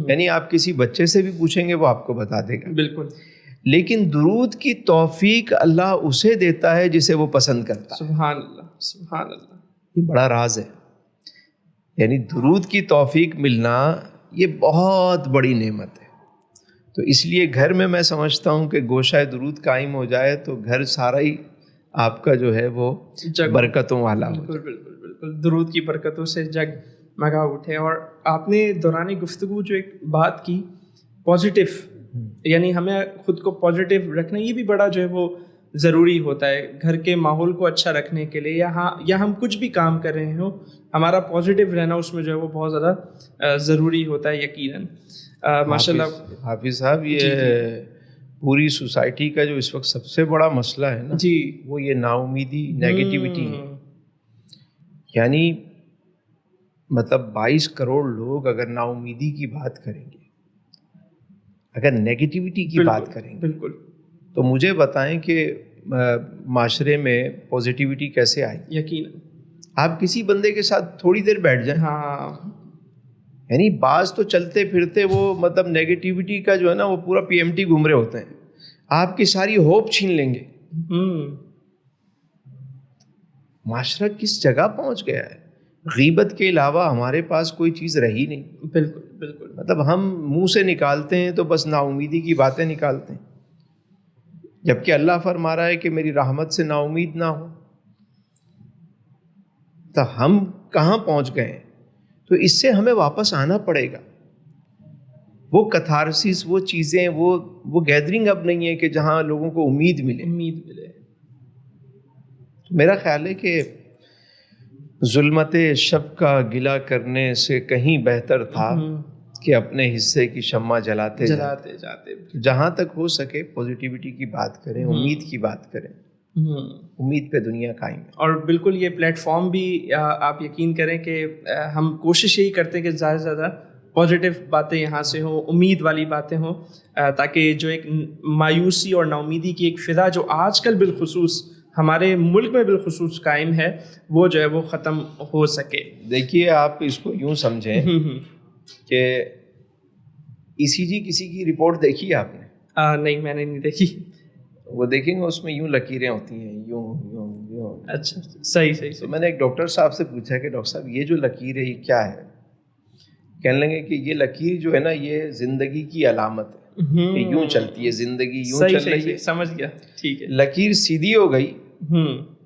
یعنی آپ کسی بچے سے بھی پوچھیں گے وہ آپ کو بتا دے گا. بالکل. لیکن درود کی توفیق اللہ اسے دیتا ہے جسے وہ پسند کرتا ہے. سبحان اللہ، سبحان اللہ. یہ بڑا راز ہے. یعنی درود کی توفیق ملنا یہ بہت بڑی نعمت ہے. تو اس لیے گھر میں سمجھتا ہوں کہ گوشہ درود قائم ہو جائے تو گھر سارا ہی آپ کا جو ہے وہ برکتوں والا ہو. بالکل بالکل بالکل. درود کی برکتوں سے جگ مگا اٹھے. اور آپ نے دوران گفتگو جو ایک بات کی پازیٹیو، یعنی ہمیں خود کو پازیٹیو رکھنا، یہ بھی بڑا جو ہے وہ ضروری ہوتا ہے گھر کے ماحول کو اچھا رکھنے کے لیے. یا ہم کچھ بھی کام کر رہے ہوں، ہمارا پازیٹیو رہنا اس میں جو ہے وہ بہت زیادہ ضروری ہوتا ہے یقیناً. ماشاء اللہ حافظ صاحب، یہ پوری سوسائٹی کا جو اس وقت سب سے بڑا مسئلہ ہے نا، جی، وہ یہ نا امیدی، نیگیٹیوٹی ہے. یعنی مطلب 22 کروڑ لوگ اگر نا امیدی کی بات کریں گے، اگر نیگیٹیوٹی کی بات کریں گے، بالکل، تو مجھے بتائیں کہ معاشرے میں پازیٹیوٹی کیسے آئے. یقیناً. آپ کسی بندے کے ساتھ تھوڑی دیر بیٹھ جائیں، ہاں، یعنی بعض تو چلتے پھرتے وہ مطلب نیگیٹیوٹی کا جو ہے نا وہ پورا PMT گھوم رہے ہوتے ہیں، آپ کی ساری ہوپ چھین لیں گے. معاشرہ کس جگہ پہنچ گیا ہے. غیبت کے علاوہ ہمارے پاس کوئی چیز رہی نہیں. بالکل بالکل. مطلب ہم منہ سے نکالتے ہیں تو بس نا امیدی کی باتیں نکالتے ہیں، جبکہ اللہ فرما رہا ہے کہ میری رحمت سے نا امید نہ ہو. تو ہم کہاں پہنچ گئے ہیں؟ تو اس سے ہمیں واپس آنا پڑے گا. وہ کتھارسس، وہ چیزیں، وہ گیدرنگ اب نہیں ہے کہ جہاں لوگوں کو امید ملے. میرا خیال ہے کہ ظلمت شب کا گلہ کرنے سے کہیں بہتر تھا کہ اپنے حصے کی شمع جلاتے جاتے. جہاں تک ہو سکے پوزیٹیوٹی کی بات کریں، امید کی بات کریں. امید پہ دنیا قائم ہے. اور بالکل یہ پلیٹ فارم بھی آپ یقین کریں کہ ہم کوشش یہی کرتے ہیں کہ زیادہ سے زیادہ پازیٹیو باتیں یہاں سے ہوں، امید والی باتیں ہوں، تاکہ جو ایک مایوسی اور نا امیدی کی ایک فضا جو آج کل بالخصوص ہمارے ملک میں بالخصوص قائم ہے، وہ جو ہے وہ ختم ہو سکے. دیکھیے آپ اس کو یوں سمجھیں کہ ECG کسی کی رپورٹ دیکھی ہے آپ نے؟ نہیں، میں نے نہیں دیکھی. وہ دیکھیں گے اس میں یوں لکیریں ہوتی ہیں، یوں یوں یوں. اچھا، صحیح. تو میں نے ایک ڈاکٹر صاحب سے پوچھا کہ ڈاکٹر صاحب یہ جو لکیر ہے یہ کیا ہے؟ کہنے لگے کہ یہ لکیر جو ہے نا یہ زندگی کی علامت ہے کہ یوں چلتی ہے زندگی، یوں چل رہی ہے. سمجھ گیا، ٹھیک ہے. لکیر سیدھی ہو گئی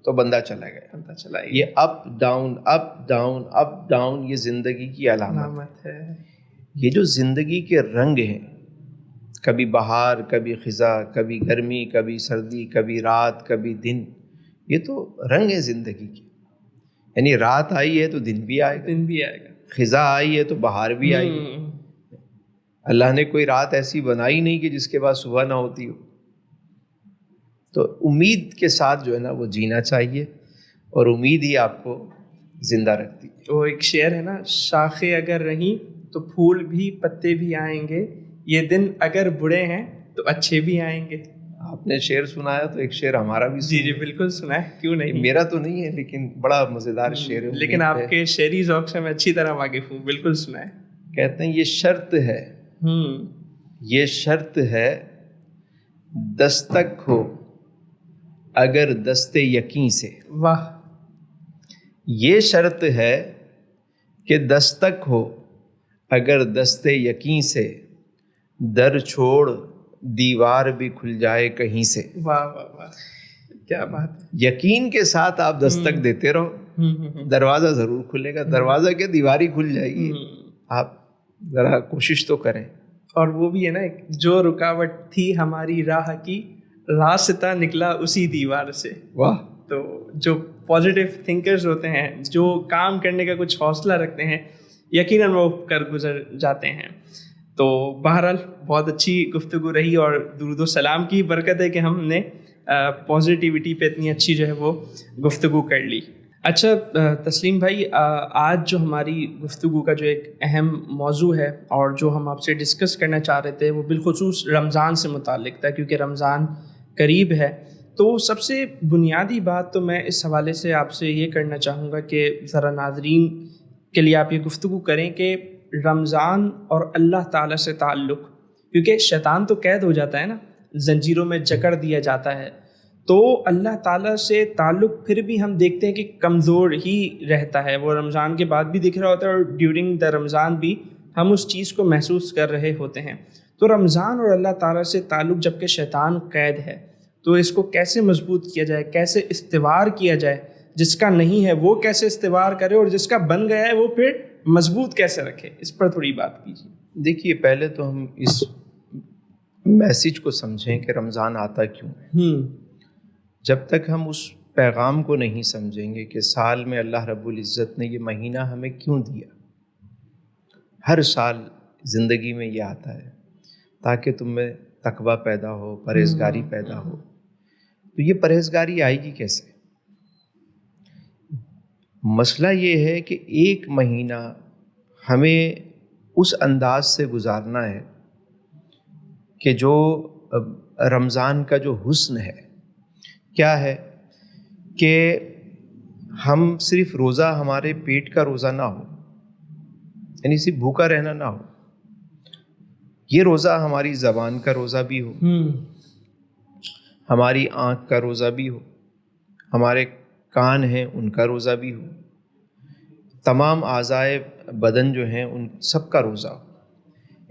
تو بندہ چلا گیا. یہ up down up down up down یہ زندگی کی علامت ہے. یہ جو زندگی کے رنگ ہیں، کبھی بہار، کبھی خزاں، کبھی گرمی، کبھی سردی، کبھی رات، کبھی دن، یہ تو رنگ ہے زندگی کے. یعنی رات آئی ہے تو دن بھی آئے گا، خزاں آئی ہے تو بہار بھی آئی ہے. اللہ نے کوئی رات ایسی بنائی نہیں کہ جس کے بعد صبح نہ ہوتی ہو. تو امید کے ساتھ جو ہے نا وہ جینا چاہیے، اور امید ہی آپ کو زندہ رکھتی ہے. وہ ایک شعر ہے نا، شاخیں اگر رہیں تو پھول بھی پتے بھی آئیں گے، یہ دن اگر برے ہیں تو اچھے بھی آئیں گے. آپ نے شعر سنایا تو ایک شعر ہمارا بھی جی بالکل سنا ہے، کیوں نہیں. میرا تو نہیں ہے لیکن بڑا مزیدار شعر ہے، لیکن آپ کے شعری ذوق سے میں اچھی طرح واقف ہوں. بالکل سنا ہے. کہتے ہیں یہ شرط ہے، یہ شرط ہے دستک ہو اگر دستے یقین سے. واہ. یہ شرط ہے کہ دستک ہو اگر دستے یقین سے، در چھوڑ دیوار بھی کھل جائے کہیں سے. واہ واہ واہ، کیا بات ہے. یقین کے ساتھ آپ دستک دیتے رہو، دروازہ ضرور کھلے گا. دروازہ کے دیوار ہی کھل جائے گی. آپ ذرا کوشش تو کریں. اور وہ بھی ہے نا، جو رکاوٹ تھی ہماری راہ کی، راستہ نکلا اسی دیوار سے. واہ. تو جو پازیٹیو تھنکرز ہوتے ہیں، جو کام کرنے کا کچھ حوصلہ رکھتے ہیں، یقیناً وہ کر گزر جاتے ہیں. تو بہرحال بہت اچھی گفتگو رہی، اور درود و سلام کی برکت ہے کہ ہم نے پازیٹیوٹی پہ اتنی اچھی جو ہے وہ گفتگو کر لی. اچھا تسلیم بھائی، آج جو ہماری گفتگو کا جو ایک اہم موضوع ہے اور جو ہم آپ سے ڈسکس کرنا چاہ رہے تھے، وہ بالخصوص رمضان سے متعلق تھا، کیونکہ رمضان قریب ہے. تو سب سے بنیادی بات تو میں اس حوالے سے آپ سے یہ کرنا چاہوں گا کہ ذرا ناظرین کے لیے آپ یہ گفتگو کریں کہ رمضان اور اللہ تعالیٰ سے تعلق، کیونکہ شیطان تو قید ہو جاتا ہے نا، زنجیروں میں جکڑ دیا جاتا ہے، تو اللہ تعالیٰ سے تعلق پھر بھی ہم دیکھتے ہیں کہ کمزور ہی رہتا ہے. وہ رمضان کے بعد بھی دکھ رہا ہوتا ہے، اور ڈیورنگ دا رمضان بھی ہم اس چیز کو محسوس کر رہے ہوتے ہیں. تو رمضان اور اللہ تعالیٰ سے تعلق جبکہ شیطان قید ہے، تو اس کو کیسے مضبوط کیا جائے، کیسے استوار کیا جائے؟ جس کا نہیں ہے وہ کیسے استوار کرے، اور جس کا بن گیا ہے وہ پھر مضبوط کیسے رکھے؟ اس پر تھوڑی بات کیجیے. دیکھیے پہلے تو ہم اس میسج کو سمجھیں کہ رمضان آتا کیوں ہے. جب تک ہم اس پیغام کو نہیں سمجھیں گے کہ سال میں اللہ رب العزت نے یہ مہینہ ہمیں کیوں دیا. ہر سال زندگی میں یہ آتا ہے تاکہ تم میں تقویٰ پیدا ہو، پرہیزگاری پیدا ہو. تو یہ پرہیزگاری آئے گی کیسے؟ مسئلہ یہ ہے کہ ایک مہینہ ہمیں اس انداز سے گزارنا ہے کہ جو رمضان کا جو حسن ہے کیا ہے کہ ہم صرف روزہ ہمارے پیٹ کا روزہ نہ ہو، یعنی صرف بھوکا رہنا نہ ہو. یہ روزہ ہماری زبان کا روزہ بھی ہو، ہماری آنکھ کا روزہ بھی ہو، ہمارے کان ہیں ان کا روزہ بھی ہو، تمام اعضائے بدن جو ہیں ان سب کا روزہ ہو،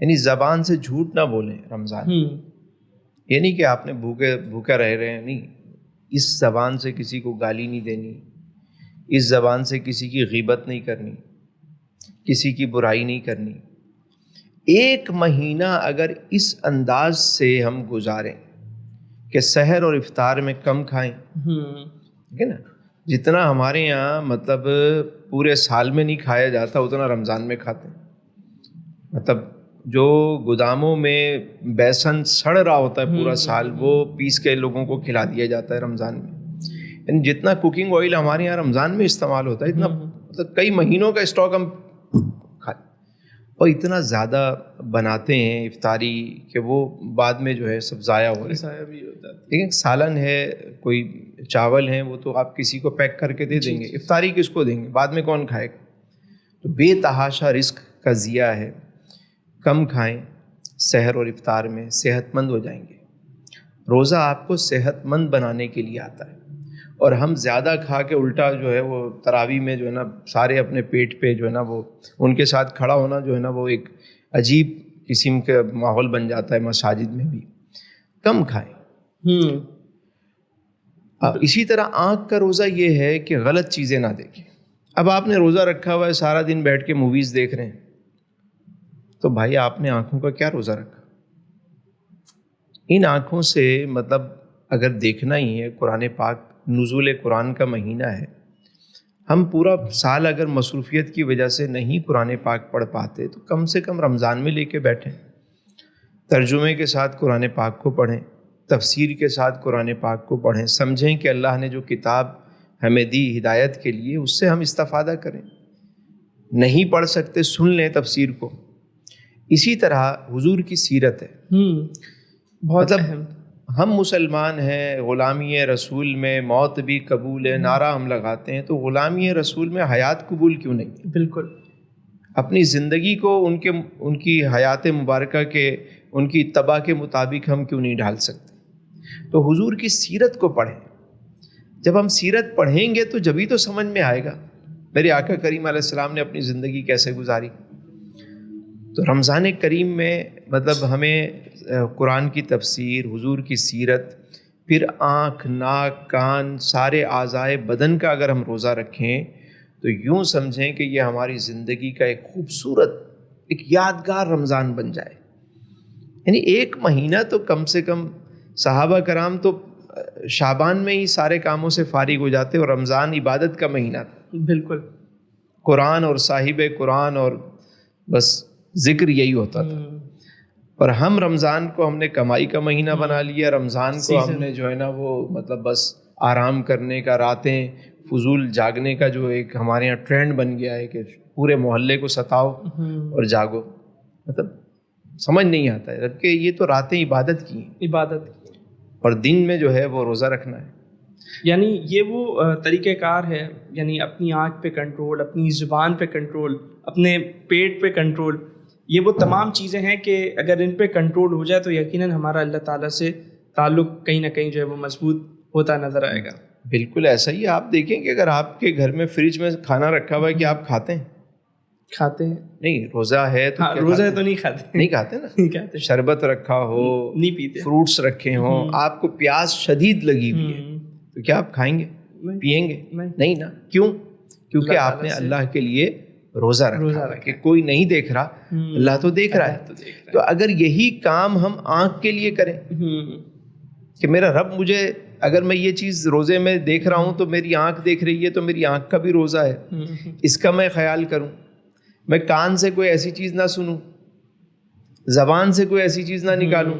یعنی زبان سے جھوٹ نہ بولیں رمضان، یہ نہیں کہ آپ نے بھوکا رہ رہے ہیں، نہیں، اس زبان سے کسی کو گالی نہیں دینی، اس زبان سے کسی کی غیبت نہیں کرنی، کسی کی برائی نہیں کرنی۔ ایک مہینہ اگر اس انداز سے ہم گزاریں کہ سحر اور افطار میں کم کھائیں، ٹھیک ہے نا، جتنا ہمارے یہاں مطلب پورے سال میں نہیں کھایا جاتا اتنا رمضان میں کھاتے ہیں۔ مطلب جو گوداموں میں بیسن سڑ رہا ہوتا ہے پورا سال، وہ پیس کے لوگوں کو کھلا دیا جاتا ہے رمضان میں۔ یعنی جتنا کوکنگ آئل ہمارے یہاں رمضان میں استعمال ہوتا ہے، اتنا مطلب کئی مہینوں کا اسٹاک ہم کھاتے، اور اتنا زیادہ بناتے ہیں افطاری کہ وہ بعد میں جو ہے سب ضائع ہو رہے ہیں۔ لیکن سالن ہے، کوئی چاول ہیں، وہ تو آپ کسی کو پیک کر کے دے دیں گے، افطاری کس کو دیں گے، بعد میں کون کھائے گا؟ تو بے تحاشا رزق کا ضیاع ہے۔ کم کھائیں، سحر اور افطار میں صحت مند ہو جائیں گے۔ روزہ آپ کو صحت مند بنانے کے لیے آتا ہے، اور ہم زیادہ کھا کے الٹا جو ہے وہ تراویح میں جو ہے نا سارے اپنے پیٹ پہ جو ہے نا وہ ان کے ساتھ کھڑا ہونا جو ہے نا وہ ایک عجیب قسم کا ماحول بن جاتا ہے مساجد میں بھی۔ کم کھائیں۔ اسی طرح آنکھ کا روزہ یہ ہے کہ غلط چیزیں نہ دیکھیں۔ اب آپ نے روزہ رکھا ہوا ہے، سارا دن بیٹھ کے موویز دیکھ رہے ہیں، تو بھائی آپ نے آنکھوں کا کیا روزہ رکھا؟ ان آنکھوں سے مطلب اگر دیکھنا ہی ہے، قرآن پاک نزول قرآن کا مہینہ ہے، ہم پورا سال اگر مصروفیت کی وجہ سے نہیں قرآن پاک پڑھ پاتے تو کم سے کم رمضان میں لے کے بیٹھیں، ترجمے کے ساتھ قرآن پاک کو پڑھیں، تفسیر کے ساتھ قرآن پاک کو پڑھیں، سمجھیں کہ اللہ نے جو کتاب ہمیں دی ہدایت کے لیے اس سے ہم استفادہ کریں۔ نہیں پڑھ سکتے سن لیں تفسیر کو۔ اسی طرح حضور کی سیرت ہے، بہت مطلب اہم۔ ہم مسلمان ہیں، غلامی رسول میں موت بھی قبول ہے نعرہ ہم لگاتے ہیں، تو غلامی رسول میں حیات قبول کیوں نہیں؟ بالکل۔ اپنی زندگی کو ان کی حیات مبارکہ کے، ان کی اتباع کے مطابق ہم کیوں نہیں ڈھال سکتے؟ تو حضور کی سیرت کو پڑھیں۔ جب ہم سیرت پڑھیں گے تو جبھی تو سمجھ میں آئے گا میرے آقا کریم علیہ السلام نے اپنی زندگی کیسے گزاری۔ تو رمضان کریم میں مطلب ہمیں قرآن کی تفسیر، حضور کی سیرت، پھر آنکھ، ناک، کان، سارے اعضائے بدن کا اگر ہم روزہ رکھیں تو یوں سمجھیں کہ یہ ہماری زندگی کا ایک خوبصورت، ایک یادگار رمضان بن جائے۔ یعنی ایک مہینہ تو کم سے کم صحابہ کرام تو شعبان میں ہی سارے کاموں سے فارغ ہو جاتے، اور رمضان عبادت کا مہینہ تھا۔ بالکل۔ قرآن اور صاحب قرآن اور بس ذکر یہی ہوتا تھا، اور ہم رمضان کو ہم نے کمائی کا مہینہ بنا لیا، رمضان کو ہم نے جو ہے نا وہ مطلب بس آرام کرنے کا، راتیں فضول جاگنے کا جو ایک ہمارے یہاں ٹرینڈ بن گیا ہے کہ پورے محلے کو ستاؤ اور جاگو۔ مطلب سمجھ نہیں آتا ہے کہ یہ تو راتیں عبادت کی ہیں، عبادت، اور دن میں جو ہے وہ روزہ رکھنا ہے۔ یعنی یہ وہ طریقہ کار ہے، یعنی اپنی آنکھ پہ کنٹرول، اپنی زبان پہ کنٹرول، اپنے پیٹ پہ کنٹرول، یہ وہ تمام چیزیں ہیں کہ اگر ان پہ کنٹرول ہو جائے تو یقیناً ہمارا اللہ تعالیٰ سے تعلق کہیں نہ کہیں جو ہے وہ مضبوط ہوتا نظر آئے گا۔ بالکل ایسا ہی آپ دیکھیں کہ اگر آپ کے گھر میں فریج میں کھانا رکھا ہوا ہے کہ آپ کھاتے ہیں؟ کھاتے ہیں۔ نہیں، روزہ ہے تو روزہ ہے تو نہیں کھاتے، نہیں کھاتے نا۔ نہیں کھاتے، شربت رکھا ہو، نہیں پیتے، فروٹس رکھے ہوں، آپ کو پیاس شدید لگی ہوئی ہے تو کیا آپ کھائیں گے، پئیں گے؟ نہیں نا۔ کیوں؟ کیونکہ آپ نے اللہ کے لیے روزہ رکھا ہے کہ کوئی نہیں دیکھ رہا، اللہ تو دیکھ رہا ہے۔ تو اگر یہی کام ہم آنکھ کے لیے کریں کہ میرا رب مجھے، اگر میں یہ چیز روزے میں دیکھ رہا ہوں تو میری آنکھ دیکھ رہی ہے تو میری آنکھ کا بھی روزہ ہے، اس کا میں خیال کروں، میں کان سے کوئی ایسی چیز نہ سنوں، زبان سے کوئی ایسی چیز نہ نکالوں،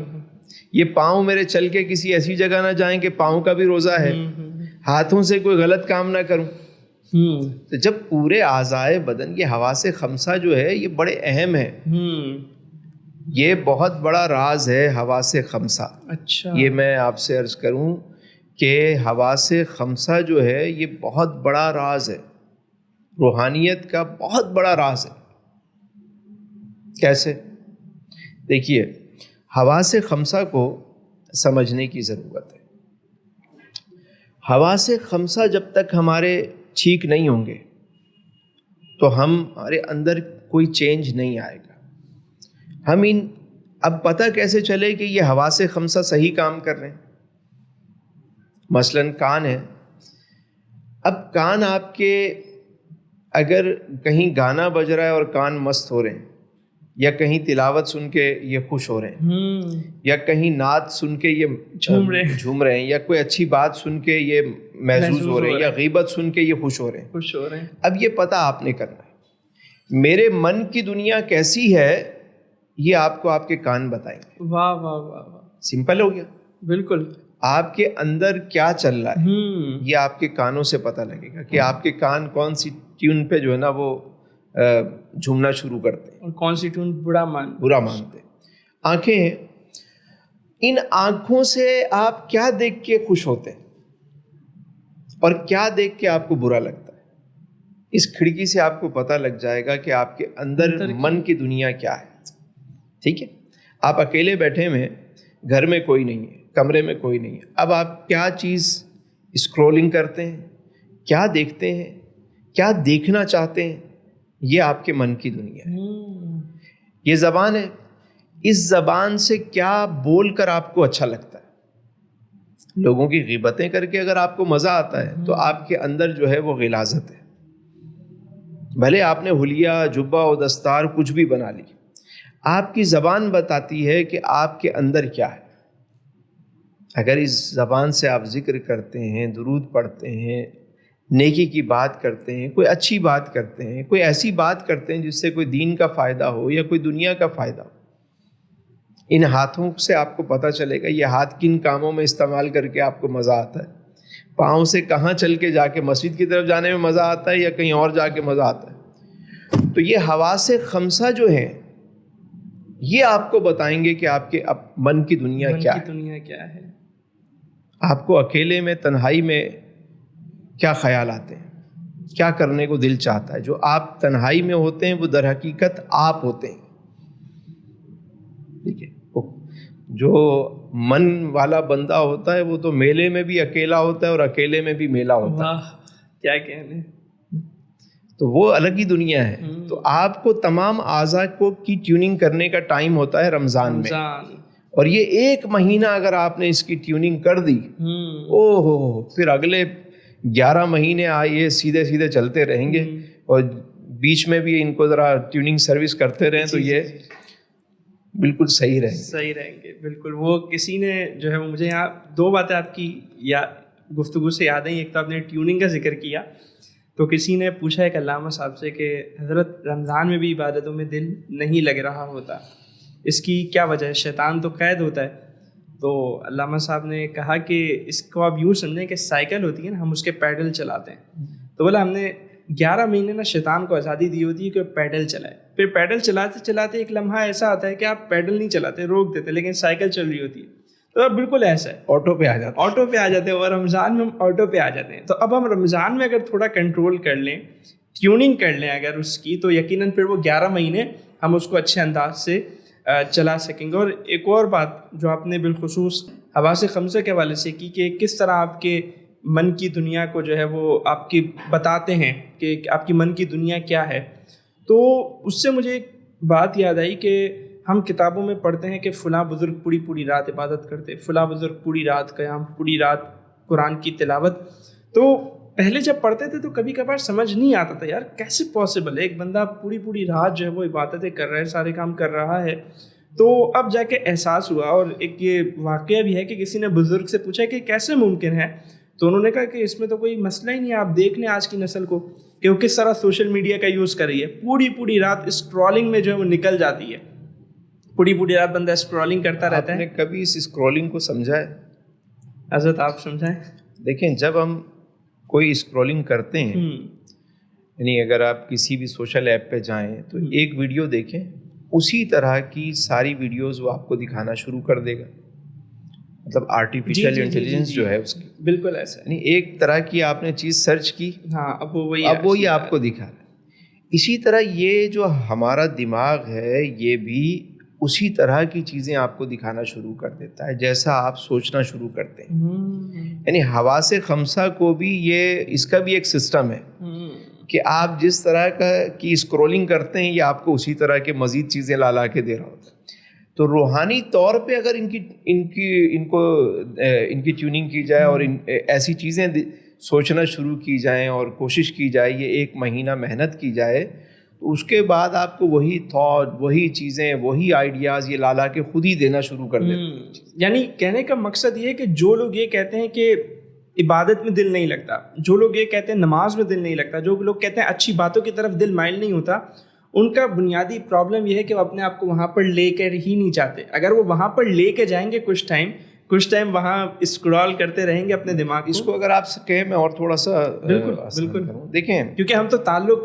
یہ پاؤں میرے چل کے کسی ایسی جگہ نہ جائیں کہ پاؤں کا بھی روزہ ہے، ہاتھوں سے کوئی غلط کام نہ کروں۔ تو جب پورے اعضائے بدن، یہ حواس خمسہ جو ہے یہ بڑے اہم ہے، یہ بہت بڑا راز ہے حواس خمسہ۔ اچھا، یہ میں آپ سے عرض کروں کہ حواس خمسہ جو ہے یہ بہت بڑا راز ہے، روحانیت کا بہت بڑا راز ہے۔ کیسے؟ دیکھیے، حواس خمسہ کو سمجھنے کی ضرورت ہے۔ حواس خمسہ جب تک ہمارے ٹھیک نہیں ہوں گے تو ہمارے اندر کوئی چینج نہیں آئے گا. ہم اب پتہ کیسے چلے کہ یہ حواس خمسہ صحیح کام کر رہے ہیں؟ مثلاً کان ہے. اب کان آپ کے اگر کہیں گانا بج رہا ہے اور کان مست ہو رہے ہیں، یا کہیں تلاوت سن کے یہ خوش ہو رہے ہیں، یا کہیں نعت سن کے یہ جھوم رہے ہیں، یا کوئی اچھی بات سن کے یہ محظوظ ہو رہے ہیں، یا غیبت سن کے یہ خوش ہو رہے ہیں. اب یہ پتہ آپ نے کرنا ہے. میرے من کی دنیا کیسی ہے یہ آپ کو آپ کے کان بتائیں گے. واہ واہ واہ واہ، سمپل ہو گیا. بالکل. آپ کے اندر کیا چل رہا ہے یہ آپ کے کانوں سے پتہ لگے گا کہ آپ کے کان کون سی ٹیون پہ جو ہے نا وہ جھومنا شروع کرتے ہیں اور کون سی ٹیون برا مانتے ہیں. آنکھیں ہیں. ان آنکھوں سے آپ کیا دیکھ کے خوش ہوتے ہیں اور کیا دیکھ کے آپ کو برا لگتا ہے. اس کھڑکی سے آپ کو پتہ لگ جائے گا کہ آپ کے اندر من کی دنیا کیا ہے. ٹھیک ہے. آپ اکیلے بیٹھے ہوئے ہیں، گھر میں کوئی نہیں ہے، کمرے میں کوئی نہیں ہے. اب آپ کیا چیز اسکرولنگ کرتے ہیں، کیا دیکھتے ہیں، کیا دیکھنا چاہتے ہیں، یہ آپ کے من کی دنیا ہے. یہ زبان ہے. اس زبان سے کیا بول کر آپ کو اچھا لگتا ہے. لوگوں کی غیبتیں کر کے اگر آپ کو مزہ آتا ہے تو آپ کے اندر جو ہے وہ غلاظت ہے. بھلے آپ نے حلیہ جبہ و دستار کچھ بھی بنا لی، آپ کی زبان بتاتی ہے کہ آپ کے اندر کیا ہے. اگر اس زبان سے آپ ذکر کرتے ہیں، درود پڑھتے ہیں، نیکی کی بات کرتے ہیں، کوئی اچھی بات کرتے ہیں، کوئی ایسی بات کرتے ہیں جس سے کوئی دین کا فائدہ ہو یا کوئی دنیا کا فائدہ ہو، ان ہاتھوں سے آپ کو پتہ چلے گا یہ ہاتھ کن کاموں میں استعمال کر کے آپ کو مزہ آتا ہے. پاؤں سے کہاں چل کے جا کے مسجد کی طرف جانے میں مزہ آتا ہے یا کہیں اور جا کے مزہ آتا ہے. تو یہ حواس خمسہ جو ہیں یہ آپ کو بتائیں گے کہ آپ کے من کی دنیا کیا ہے. آپ کو اکیلے میں، تنہائی میں کیا خیال آتے ہیں، کیا کرنے کو دل چاہتا ہے. جو آپ تنہائی میں ہوتے ہیں وہ در حقیقت آپ ہوتے ہیں. ٹھیک ہے. جو من والا بندہ ہوتا ہے وہ تو میلے میں بھی اکیلا ہوتا ہے اور اکیلے میں بھی میلہ ہوتا ہے. کیا کہنے. تو وہ الگ ہی دنیا ہے. تو آپ کو تمام اعضاء کو کی ٹیوننگ کرنے کا ٹائم ہوتا ہے رمضان میں. اور یہ 1 مہینہ اگر آپ نے اس کی ٹیوننگ کر دی، پھر اگلے 11 مہینے آئیے سیدھے سیدھے چلتے رہیں گے. اور بیچ میں بھی ان کو ذرا ٹیوننگ سروس کرتے رہیں تو یہ بالکل صحیح رہیں گے. بالکل. وہ کسی نے جو ہے وہ مجھے یہاں 2 باتیں آپ کی گفتگو سے یاد آئیں. ایک تو آپ نے ٹیوننگ کا ذکر کیا، تو کسی نے پوچھا ایک علامہ صاحب سے کہ حضرت رمضان میں بھی عبادتوں میں دل نہیں لگ رہا ہوتا، اس کی کیا وجہ ہے؟ شیطان تو قید ہوتا ہے. تو علامہ صاحب نے کہا کہ اس کو آپ یوں سمجھیں کہ سائیکل ہوتی ہے نا، ہم اس کے پیڈل چلاتے ہیں. تو بولا ہم نے 11 مہینے نا شیطان کو آزادی دی ہوتی ہے کہ پیڈل چلائے. پھر پیڈل چلاتے چلاتے ایک لمحہ ایسا آتا ہے کہ آپ پیڈل نہیں چلاتے، روک دیتے، لیکن سائیکل چل رہی ہوتی ہے. تو اب بالکل ایسا ہے، آٹو پہ آ جاتے ہیں. اور رمضان میں ہم آٹو پہ آ جاتے ہیں. تو اب ہم رمضان میں اگر تھوڑا کنٹرول کر لیں، ٹیوننگ کر لیں اگر اس کی، تو یقیناً پھر وہ 11 مہینے ہم اس کو اچھے انداز سے چلا سکیں گے. اور ایک اور بات جو آپ نے بالخصوص حواس خمسہ کے حوالے سے کی کہ کس طرح آپ کے من کی دنیا کو جو ہے وہ آپ کی بتاتے ہیں کہ آپ کی من کی دنیا کیا ہے. تو اس سے مجھے ایک بات یاد آئی کہ ہم کتابوں میں پڑھتے ہیں کہ فلاں بزرگ پوری رات عبادت کرتے، فلاں بزرگ پوری رات قیام، پوری رات قرآن کی تلاوت. تو پہلے جب پڑھتے تھے تو کبھی کبھار سمجھ نہیں آتا تھا یار کیسے پاسبل ہے ایک بندہ پوری رات جو ہے وہ عبادتیں کر رہا ہے، سارے کام کر رہا ہے. تو اب جا کے احساس ہوا. اور ایک یہ واقعہ بھی ہے کہ کسی نے بزرگ سے پوچھا کہ کیسے ممکن ہے، تو انہوں نے کہا کہ اس میں تو کوئی مسئلہ ہی نہیں ہے. آپ دیکھ لیں آج کی نسل کو کہ وہ کس طرح سوشل میڈیا کا یوز کر رہی ہے. پوری رات اسکرولنگ میں جو ہے وہ نکل جاتی ہے. پوری رات بندہ اسکرولنگ کرتا رہتا ہے. آپ نے کبھی اس اسکرولنگ کو سمجھا ہے؟ حضرت آپ سمجھائیں. دیکھیں جب ہم کوئی اسکرولنگ کرتے ہیں، یعنی اگر آپ کسی بھی سوشل ایپ پہ جائیں تو ایک ویڈیو دیکھیں، اسی طرح کی ساری ویڈیوز وہ آپ کو دکھانا شروع کر دے گا. مطلب آرٹیفیشیل انٹیلیجنس جو ہے اس کی بالکل ایسا، یعنی ایک طرح کی آپ نے چیز سرچ کی، اب وہی آپ کو دکھا رہا ہے. اسی طرح یہ جو ہمارا دماغ ہے یہ بھی اسی طرح کی چیزیں آپ کو دکھانا شروع کر دیتا ہے جیسا آپ سوچنا شروع کرتے ہیں. یعنی حواس خمسہ کو بھی اس کا بھی ایک سسٹم ہے کہ آپ جس طرح کی اسکرولنگ کرتے ہیں یہ آپ کو اسی طرح کے مزید چیزیں لا کے دے رہا ہوتا ہے. تو روحانی طور پہ اگر ان کی ٹیوننگ کی جائے اور ایسی چیزیں سوچنا شروع کی جائیں اور کوشش کی جائے, یہ 1 مہینہ محنت کی جائے, تو اس کے بعد آپ کو وہی تھاٹ, وہی چیزیں, وہی آئیڈیاز یہ لا کے خود ہی دینا شروع کر دیتے ہیں. یعنی کہنے کا مقصد یہ ہے کہ جو لوگ یہ کہتے ہیں کہ عبادت میں دل نہیں لگتا, جو لوگ یہ کہتے ہیں نماز میں دل نہیں لگتا, جو لوگ کہتے ہیں اچھی باتوں کی طرف دل مائل نہیں ہوتا, ان کا بنیادی پرابلم یہ ہے کہ وہ اپنے آپ کو وہاں پر لے کر ہی نہیں چاہتے. اگر وہ وہاں پر لے کے جائیں گے کچھ ٹائم وہاں اسکرول کرتے رہیں گے اپنے دماغ کو. اس کو اگر آپ سے کہیں میں اور تھوڑا سا بالکل دیکھیں, کیونکہ ہم تو تعلق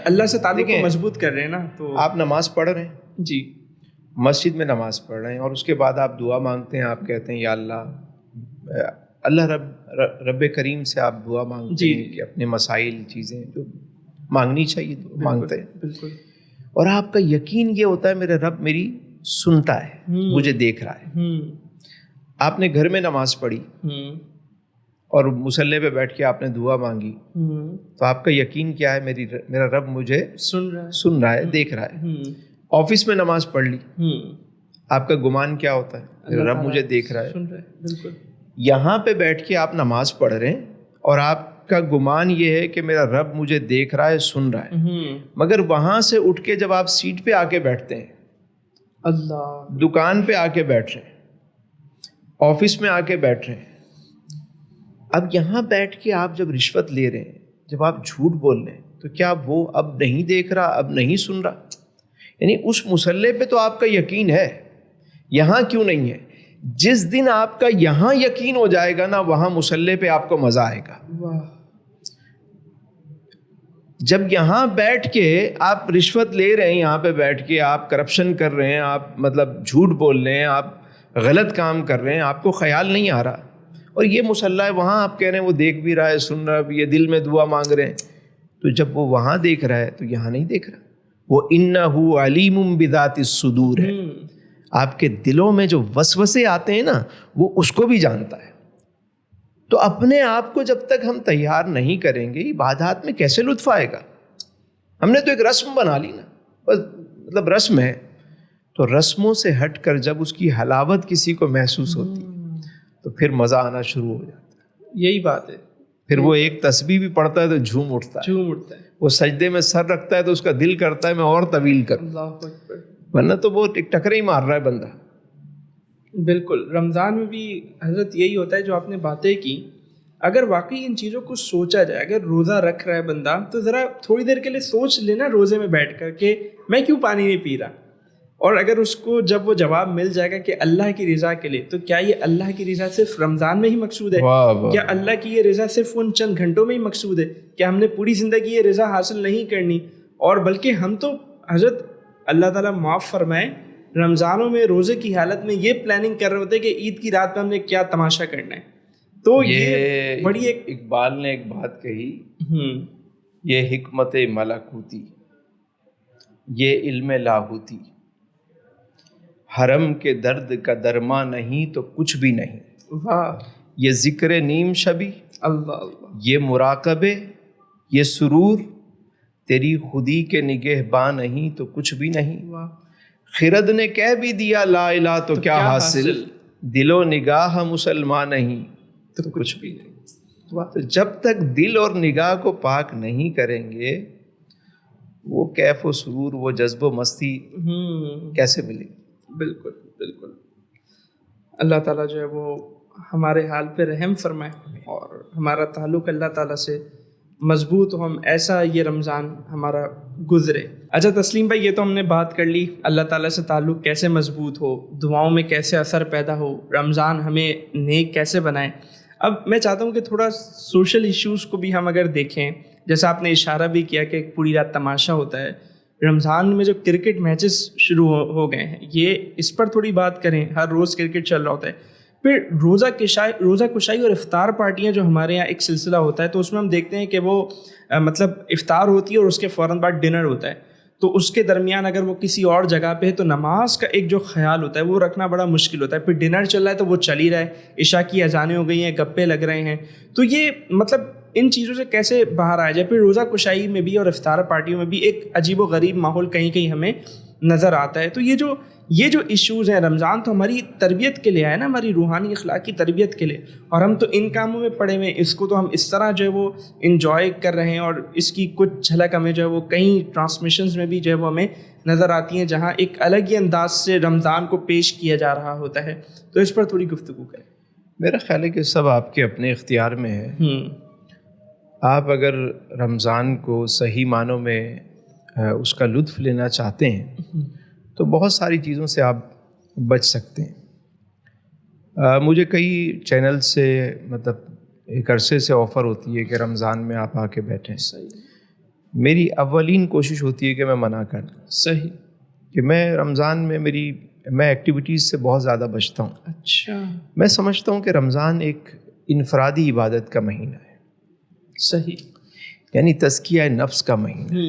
اللہ سے تعلق کو مضبوط کر رہے ہیں نا. تو آپ نماز پڑھ رہے ہیں, جی مسجد میں نماز پڑھ رہے ہیں, اور اس کے بعد آپ دعا مانگتے ہیں, آپ کہتے ہیں یا اللہ رب کریم سے آپ دعا مانگتے ہیں کہ اپنے مسائل چیزیں جو مانگنی چاہیے تو مانگتے ہیں. بالکل. اور آپ کا یقین یہ ہوتا ہے میرا رب میری سنتا ہے, مجھے دیکھ رہا ہے. آپ نے گھر میں نماز پڑھی اور مصلی پہ بیٹھ کے آپ نے دعا مانگی, تو آپ کا یقین کیا ہے, میرا رب مجھے سن رہا ہے, دیکھ رہا ہے. آفس میں نماز پڑھ لی, آپ کا گمان کیا ہوتا ہے, میرا رب مجھے دیکھ رہا ہے. بالکل. یہاں پہ بیٹھ کے آپ نماز پڑھ رہے ہیں اور آپ کا گمان یہ ہے کہ میرا رب مجھے دیکھ رہا ہے, سن رہا ہے, مگر وہاں سے اٹھ کے جب آپ سیٹ پہ آ کے بیٹھتے ہیں, اللہ, دکان پہ آ کے بیٹھ رہے ہیں, آفس میں آ کے بیٹھ رہے ہیں, اب یہاں بیٹھ کے آپ جب رشوت لے رہے ہیں, جب آپ جھوٹ بول رہے ہیں, تو کیا وہ اب نہیں دیکھ رہا, اب نہیں سن رہا؟ یعنی اس مصلی پہ تو آپ کا یقین ہے, یہاں کیوں نہیں ہے؟ جس دن آپ کا یہاں یقین ہو جائے گا نا, وہاں مصلی پہ آپ کو مزہ آئے گا. جب یہاں بیٹھ کے آپ رشوت لے رہے ہیں, یہاں پہ بیٹھ کے آپ کرپشن کر رہے ہیں, آپ مطلب جھوٹ بول رہے ہیں, آپ غلط کام کر رہے ہیں, آپ کو خیال نہیں آ رہا, اور یہ مصلی ہے وہاں آپ کہہ رہے ہیں وہ دیکھ بھی رہا ہے, سن رہا ہے, یہ دل میں دعا مانگ رہے ہیں, تو جب وہ وہاں دیکھ رہا ہے تو یہاں نہیں دیکھ رہا. وہ انہ علیم بذات الصدور ہے, آپ کے دلوں میں جو وسوسے آتے ہیں نا وہ اس کو بھی جانتا ہے. تو اپنے آپ کو جب تک ہم تیار نہیں کریں گے, عبادات میں کیسے لطف آئے گا؟ ہم نے تو ایک رسم بنا لی نا, بس مطلب رسم ہے, تو رسموں سے ہٹ کر جب اس کی حلاوت کسی کو محسوس ہوتی تو پھر مزہ آنا شروع ہو جاتا ہے. یہی بات ہے. پھر وہ ایک تسبیح بھی پڑھتا ہے تو جھوم اٹھتا ہے, وہ سجدے میں سر رکھتا ہے تو اس کا دل کرتا ہے میں اور طویل کروں, اللہ اکبر, ورنہ تو وہ ایک ٹکرے ہی مار رہا ہے بندہ. بالکل. رمضان میں بھی حضرت یہی ہوتا ہے جو آپ نے باتیں کی, اگر واقعی ان چیزوں کو سوچا جائے, اگر روزہ رکھ رہا ہے بندہ تو ذرا تھوڑی دیر کے لیے سوچ لینا روزے میں بیٹھ کر کہ میں کیوں پانی نہیں پی رہا, اور اگر اس کو جب وہ جواب مل جائے گا کہ اللہ کی رضا کے لیے, تو کیا یہ اللہ کی رضا صرف رمضان میں ہی مقصود ہے؟ کیا اللہ کی یہ رضا صرف ان چند گھنٹوں میں ہی مقصود ہے؟ کیا ہم نے پوری زندگی یہ رضا حاصل نہیں کرنی؟ اور بلکہ ہم تو حضرت اللہ تعالیٰ معاف فرمائے رمضانوں میں روزے کی حالت میں یہ پلاننگ کر رہے ہوتے کہ عید کی رات میں ہم نے کیا تماشا کرنا ہے. تو یہ بڑی ایک اقبال نے ایک بات کہی, یہ حکمت ملکوتی, یہ علم لاہوتی, حرم کے درد کا درما نہیں تو کچھ بھی نہیں. یہ ذکر نیم شبی, اللہ, یہ مراقبے, یہ سرور, تیری خودی کے نگہباں نہیں تو کچھ بھی نہیں. خرد نے کہہ بھی دیا لا الہ تو کیا حاصل, دل و نگاہ مسلمان نہیں تو کچھ بھی نہیں. تو جب تک دل اور نگاہ کو پاک نہیں کریں گے, وہ کیف و سرور, وہ جذب و مستی کیسے ملے گی؟ بالکل بالکل. اللہ تعالیٰ جو ہے وہ ہمارے حال پہ رحم فرمائے اور ہمارا تعلق اللہ تعالیٰ سے مضبوط ہو, ہم ایسا یہ رمضان ہمارا گزرے. اچھا تسلیم بھائی, یہ تو ہم نے بات کر لی اللہ تعالیٰ سے تعلق کیسے مضبوط ہو, دعاؤں میں کیسے اثر پیدا ہو, رمضان ہمیں نیک کیسے بنائے. اب میں چاہتا ہوں کہ تھوڑا سوشل ایشوز کو بھی ہم اگر دیکھیں, جیسا آپ نے اشارہ بھی کیا کہ ایک پوری رات تماشا ہوتا ہے, رمضان میں جو کرکٹ میچز شروع ہو گئے ہیں, یہ اس پر تھوڑی بات کریں. ہر روز کرکٹ چل رہا ہوتا ہے. پھر روزہ کشائی اور افطار پارٹیاں جو ہمارے یہاں ایک سلسلہ ہوتا ہے, تو اس میں ہم دیکھتے ہیں کہ وہ مطلب افطار ہوتی ہے اور اس کے فوراً بعد ڈنر ہوتا ہے. تو اس کے درمیان اگر وہ کسی اور جگہ پہ ہے تو نماز کا ایک جو خیال ہوتا ہے وہ رکھنا بڑا مشکل ہوتا ہے. پھر ڈنر چل رہا ہے تو وہ چل ہی رہا ہے, عشاء کی اذانیں ہو گئی ہیں, گپے لگ رہے ہیں. تو یہ مطلب ان چیزوں سے کیسے باہر آیا جائے. پھر روزہ کشائی میں بھی اور افطار پارٹیوں میں بھی ایک عجیب و غریب ماحول کہیں کہیں ہمیں نظر آتا ہے. تو یہ جو ایشوز ہیں، رمضان تو ہماری تربیت کے لیے ہے نا، ہماری روحانی اخلاقی تربیت کے لیے، اور ہم تو ان کاموں میں پڑے ہوئے ہیں. اس کو تو ہم اس طرح جو ہے وہ انجوائے کر رہے ہیں، اور اس کی کچھ جھلک ہمیں جو ہے وہ کئی ٹرانسمیشنز میں بھی جو ہے وہ ہمیں نظر آتی ہیں جہاں ایک الگ ہی انداز سے رمضان کو پیش کیا جا رہا ہوتا ہے. تو اس پر تھوڑی گفتگو کریں. میرا خیال ہے کہ سب آپ کے اپنے اختیار میں ہے. آپ اگر رمضان کو صحیح معنوں میں اس کا لطف لینا چاہتے ہیں تو بہت ساری چیزوں سے آپ بچ سکتے ہیں. مجھے کئی چینل سے مطلب ایک عرصے سے آفر ہوتی ہے کہ رمضان میں آپ آ کے بیٹھیں. میری اولین کوشش ہوتی ہے کہ میں منع کر دوں. صحیح. کہ میں رمضان میں میں ایکٹیویٹیز سے بہت زیادہ بچتا ہوں. اچھا. میں سمجھتا ہوں کہ رمضان ایک انفرادی عبادت کا مہینہ ہے. صحیح. یعنی تزکیہ نفس کا مہینہ.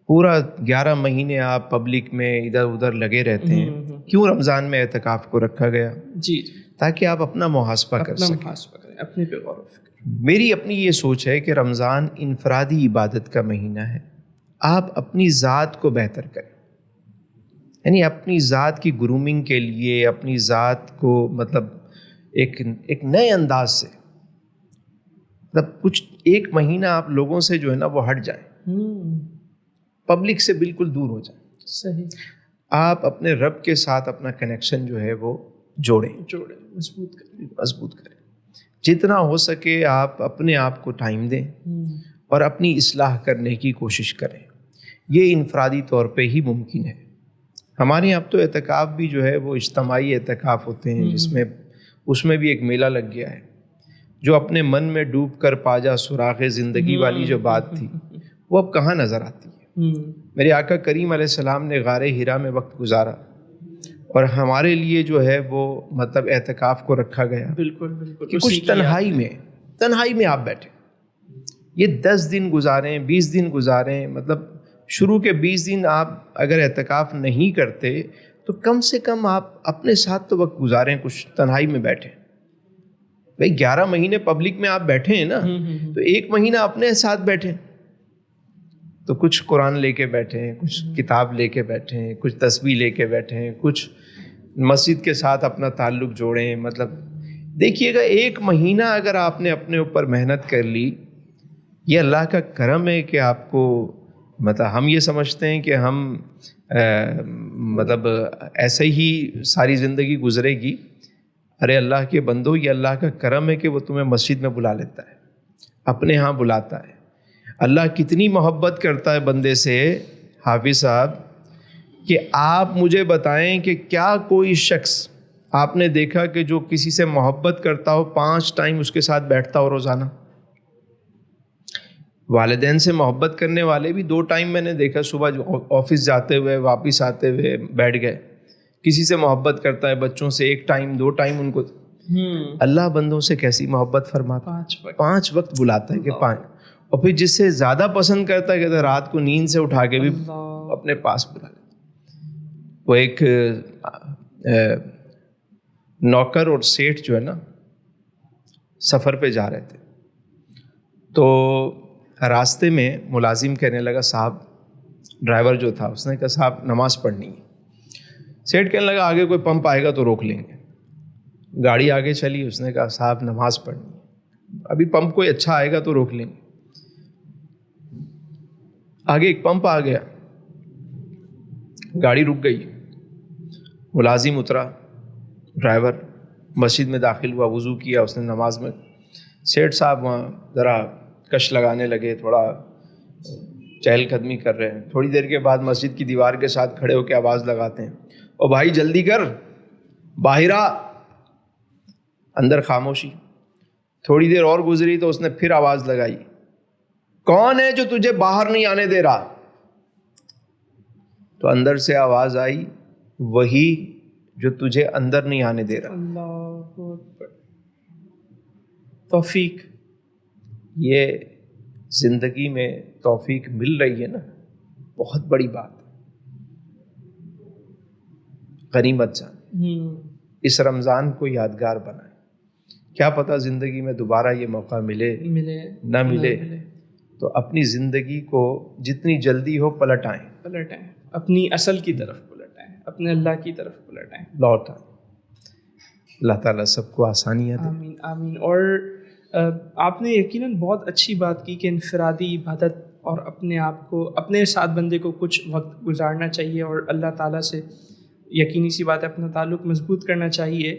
پورا 11 مہینے آپ پبلک میں ادھر ادھر لگے رہتے ہیں. کیوں رمضان میں اعتکاف کو رکھا گیا؟ جی. تاکہ آپ اپنا محاسبہ کر سکیں، اپنے پہ غور و فکر. میری اپنی یہ سوچ ہے کہ رمضان انفرادی عبادت کا مہینہ ہے. آپ اپنی ذات کو بہتر کریں، یعنی اپنی ذات کی گرومنگ کے لیے اپنی ذات کو مطلب ایک نئے انداز سے مطلب کچھ ایک مہینہ آپ لوگوں سے جو ہے نا وہ ہٹ جائیں، پبلک سے بالکل دور ہو جائیں. صحیح. آپ اپنے رب کے ساتھ اپنا کنیکشن جو ہے وہ جوڑیں، مضبوط کریں. جتنا ہو سکے آپ اپنے آپ کو ٹائم دیں اور اپنی اصلاح کرنے کی کوشش کریں. یہ انفرادی طور پہ ہی ممکن ہے. ہمارے یہاں اب تو اعتکاف بھی جو ہے وہ اجتماعی اعتکاف ہوتے ہیں، جس میں اس میں بھی ایک میلہ لگ گیا ہے. جو اپنے من میں ڈوب کر پا جا سراغ زندگی والی جو بات تھی وہ اب کہاں نظر آتی ہے. میرے آقا کریم علیہ السلام نے غار ہرا میں وقت گزارا اور ہمارے لیے جو ہے وہ مطلب اعتکاف کو رکھا گیا. بالکل. کہ کچھ تنہائی میں آپ بیٹھیں. یہ 10 دن گزاریں، 20 دن گزاریں، مطلب شروع کے 20 دن آپ اگر اعتکاف نہیں کرتے تو کم سے کم آپ اپنے ساتھ تو وقت گزاریں، کچھ تنہائی میں بیٹھیں. بھائی 11 مہینے پبلک میں آپ بیٹھے ہیں نا، تو ایک مہینہ اپنے ساتھ بیٹھیں. تو کچھ قرآن لے کے بیٹھیں، کچھ کتاب لے کے بیٹھیں، کچھ تسبیح لے کے بیٹھیں، کچھ مسجد کے ساتھ اپنا تعلق جوڑیں. مطلب دیکھیے گا ایک مہینہ اگر آپ نے اپنے اوپر محنت کر لی، یہ اللہ کا کرم ہے کہ آپ کو مطلب ہم یہ سمجھتے ہیں کہ ہم مطلب ایسے ہی ساری زندگی گزرے گی. ارے اللہ کے بندو، یہ اللہ کا کرم ہے کہ وہ تمہیں مسجد میں بلا لیتا ہے، اپنے ہاں بلاتا ہے. اللہ کتنی محبت کرتا ہے بندے سے حافظ صاحب کہ آپ مجھے بتائیں کہ کیا کوئی شخص آپ نے دیکھا کہ جو کسی سے محبت کرتا ہو 5 ٹائم اس کے ساتھ بیٹھتا ہو روزانہ؟ والدین سے محبت کرنے والے بھی 2 ٹائم میں نے دیکھا، صبح آفس جاتے ہوئے واپس آتے ہوئے بیٹھ گئے. کسی سے محبت کرتا ہے بچوں سے 1 ٹائم 2 ٹائم ان کو. اللہ بندوں سے کیسی محبت فرماتا ہے، 5 وقت بلاتا ہے کہ 5. اور پھر جس سے زیادہ پسند کرتا ہے کہتا ہے رات کو نیند سے اٹھا کے بھی اپنے پاس بلا لے. وہ ایک نوکر اور سیٹھ جو ہے نا سفر پہ جا رہے تھے، تو راستے میں ملازم کہنے لگا صاحب، ڈرائیور جو تھا اس نے کہا صاحب نماز پڑھنی ہے. سیٹھ کہنے لگا آگے کوئی پمپ آئے گا تو روک لیں گے. گاڑی آگے چلی، اس نے کہا صاحب نماز پڑھنی ہے، ابھی پمپ کوئی اچھا آئے گا تو روک لیں گے. آگے ایک پمپ آ گیا، گاڑی رک گئی، ملازم اترا، ڈرائیور مسجد میں داخل ہوا، وضو کیا، اس نے نماز میں. سیٹھ صاحب وہاں ذرا کش لگانے لگے، تھوڑا چہل قدمی کر رہے ہیں. تھوڑی دیر کے بعد مسجد کی دیوار کے ساتھ کھڑے ہو کے آواز لگاتے ہیں، او بھائی جلدی کر، باہر آ. اندر خاموشی. تھوڑی دیر اور گزری تو اس نے پھر آواز لگائی، کون ہے جو تجھے باہر نہیں آنے دے رہا؟ تو اندر سے آواز آئی، وہی جو تجھے اندر نہیں آنے دے رہا. اللہ اکبر. توفیق. یہ زندگی میں توفیق مل رہی ہے نا، بہت بڑی بات ہے، غنیمت جان. اس رمضان کو یادگار بنائیں. کیا پتہ زندگی میں دوبارہ یہ موقع ملے نہ ملے. تو اپنی زندگی کو جتنی جلدی ہو پلٹ آئیں, اپنی اصل کی طرف پلٹ آئیں, اپنے اللہ کی طرف پلٹ آئیں, لوٹ آئیں. اللہ تعالیٰ سب کو آسانیاں دے. آمین آمین. اور آپ نے یقیناً بہت اچھی بات کی کہ انفرادی عبادت اور اپنے آپ کو, اپنے ساتھ بندے کو کچھ وقت گزارنا چاہیے اور اللہ تعالیٰ سے یقینی سی بات ہے اپنا تعلق مضبوط کرنا چاہیے.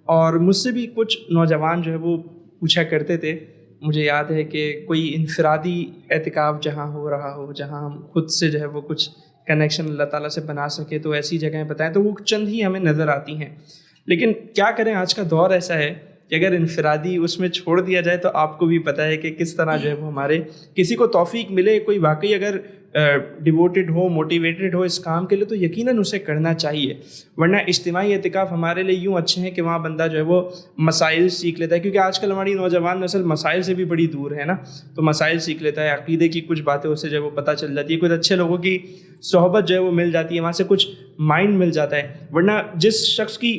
اور مجھ سے بھی کچھ نوجوان جو ہے وہ پوچھا کرتے تھے, مجھے یاد ہے کہ کوئی انفرادی اعتکاف جہاں ہو رہا ہو, جہاں ہم خود سے جو ہے وہ کچھ کنیکشن اللہ تعالیٰ سے بنا سکے, تو ایسی جگہیں بتائیں. تو وہ چند ہی ہمیں نظر آتی ہیں, لیکن کیا کریں, آج کا دور ایسا ہے کہ اگر انفرادی اس میں چھوڑ دیا جائے تو آپ کو بھی پتہ ہے کہ کس طرح جو ہے وہ ہمارے کسی کو توفیق ملے, کوئی واقعی اگر ڈیووٹڈ ہو, موٹیویٹڈ ہو اس کام کے لیے, تو یقیناً اسے کرنا چاہیے. ورنہ اجتماعی اعتکاف ہمارے لیے یوں اچھے ہیں کہ وہاں بندہ جو ہے وہ مسائل سیکھ لیتا ہے, کیونکہ آج کل ہماری نوجوان نسل مسائل سے بھی بڑی دور ہے نا, تو مسائل سیکھ لیتا ہے, عقیدے کی کچھ باتیں اسے جو ہے وہ پتہ چل جاتی ہے, کچھ اچھے لوگوں کی صحبت جو ہے وہ مل جاتی ہے, وہاں سے کچھ مائنڈ مل جاتا ہے. ورنہ جس شخص کی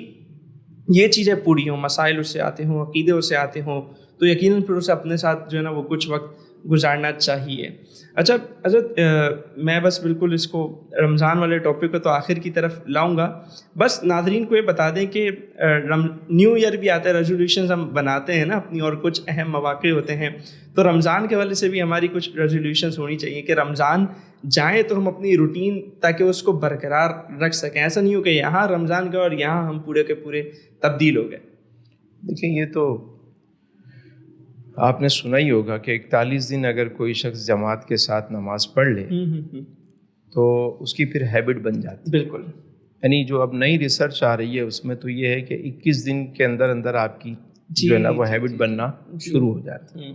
یہ چیزیں پوری ہوں, مسائل اس سے آتے ہوں, عقیدے اس سے آتے ہوں, تو یقیناً پھر اسے اپنے ساتھ جو ہے نا وہ کچھ وقت گزارنا چاہیے. اچھا حضرت, میں بس بالکل اس کو رمضان والے ٹاپک کو تو آخر کی طرف لاؤں گا. بس ناظرین کو یہ بتا دیں کہ نیو ایئر بھی آتا ہے, ریزولوشنز ہم بناتے ہیں نا اپنی, اور کچھ اہم مواقع ہوتے ہیں, تو رمضان کے حوالے سے بھی ہماری کچھ ریزولوشنز ہونی چاہیے کہ رمضان جائیں تو ہم اپنی روٹین تاکہ اس کو برقرار رکھ سکیں. ایسا نہیں ہو کہ یہاں رمضان کا اور یہاں ہم پورے کے پورے تبدیل ہو گئے. دیکھیں, یہ تو آپ نے سنا ہی ہوگا کہ 41 دن اگر کوئی شخص جماعت کے ساتھ نماز پڑھ لے تو اس کی پھر ہیبٹ بن جاتی. بالکل. یعنی جو اب نئی ریسرچ آ رہی ہے اس میں تو یہ ہے کہ 21 دن کے اندر اندر آپ کی جو ہے نا وہ ہیبٹ بننا شروع ہو جاتی ہے.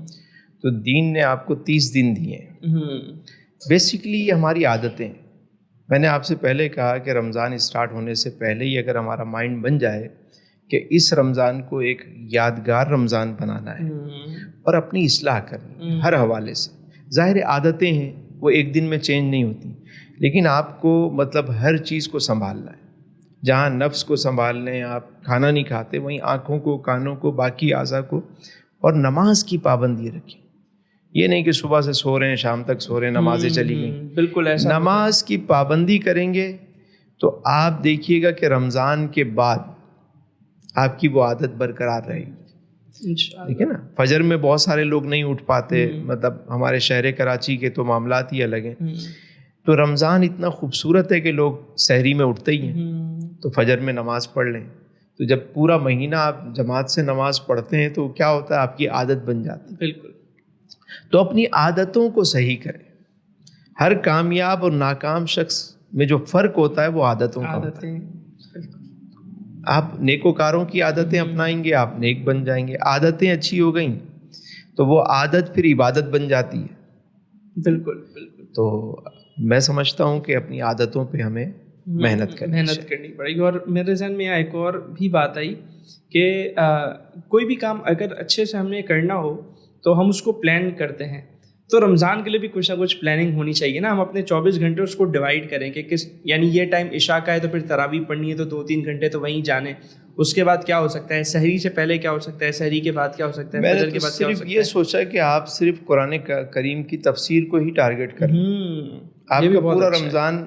تو دین نے آپ کو 30 دن دیے ہیں. بیسیکلی یہ ہماری عادتیں. میں نے آپ سے پہلے کہا کہ رمضان اسٹارٹ ہونے سے پہلے ہی اگر ہمارا مائنڈ بن جائے کہ اس رمضان کو ایک یادگار رمضان بنانا ہے اور اپنی اصلاح کرنی ہر حوالے سے. ظاہر عادتیں ہیں, وہ ایک دن میں چینج نہیں ہوتی, لیکن آپ کو مطلب ہر چیز کو سنبھالنا ہے. جہاں نفس کو سنبھال لیں, آپ کھانا نہیں کھاتے, وہیں آنکھوں کو, کانوں کو, باقی اعضاء کو, اور نماز کی پابندی رکھیں. یہ نہیں کہ صبح سے سو رہے ہیں شام تک سو رہے ہیں, نمازیں چلی گئیں. بالکل ایسا. نماز کی پابندی کریں گے تو آپ دیکھیے گا کہ رمضان کے بعد آپ کی وہ عادت برقرار رہے گی. ٹھیک ہے نا. فجر میں بہت سارے لوگ نہیں اٹھ پاتے, مطلب ہمارے شہر کراچی کے تو معاملات ہی الگ ہیں. تو رمضان اتنا خوبصورت ہے کہ لوگ سحری میں اٹھتے ہی ہیں, تو فجر میں نماز پڑھ لیں. تو جب پورا مہینہ آپ جماعت سے نماز پڑھتے ہیں تو کیا ہوتا ہے, آپ کی عادت بن جاتی ہے. بالکل. تو اپنی عادتوں کو صحیح کریں. ہر کامیاب اور ناکام شخص میں جو فرق ہوتا ہے وہ عادتوں کا ہوتا ہے. آپ نیکوکاروں کی عادتیں اپنائیں گے, آپ نیک بن جائیں گے. عادتیں اچھی ہو گئیں تو وہ عادت پھر عبادت بن جاتی ہے. بالکل بالکل. تو میں سمجھتا ہوں کہ اپنی عادتوں پہ ہمیں محنت کرنی پڑے گی. اور میرے ذہن میں ایک اور بھی بات آئی کہ کوئی بھی کام اگر اچھے سے ہم نے کرنا ہو تو ہم اس کو پلان کرتے ہیں, تو رمضان کے لیے بھی کچھ نہ کچھ پلاننگ ہونی چاہیے نا. ہم اپنے 24 گھنٹے اس کو ڈیوائڈ کریں کہ کس, یعنی یہ ٹائم عشاء کا ہے تو پھر تراویح پڑھنی ہے تو 2-3 گھنٹے تو وہیں جانے. اس کے بعد کیا ہو سکتا ہے, سحری سے پہلے کیا ہو سکتا ہے, سحری کے بعد کیا ہو سکتا ہے, فجر کے بعد کیا ہو سکتا ہے. یہ سوچا کہ آپ صرف قرآن کریم کی تفسیر کو ہی ٹارگٹ کریں. آپ کا پورا رمضان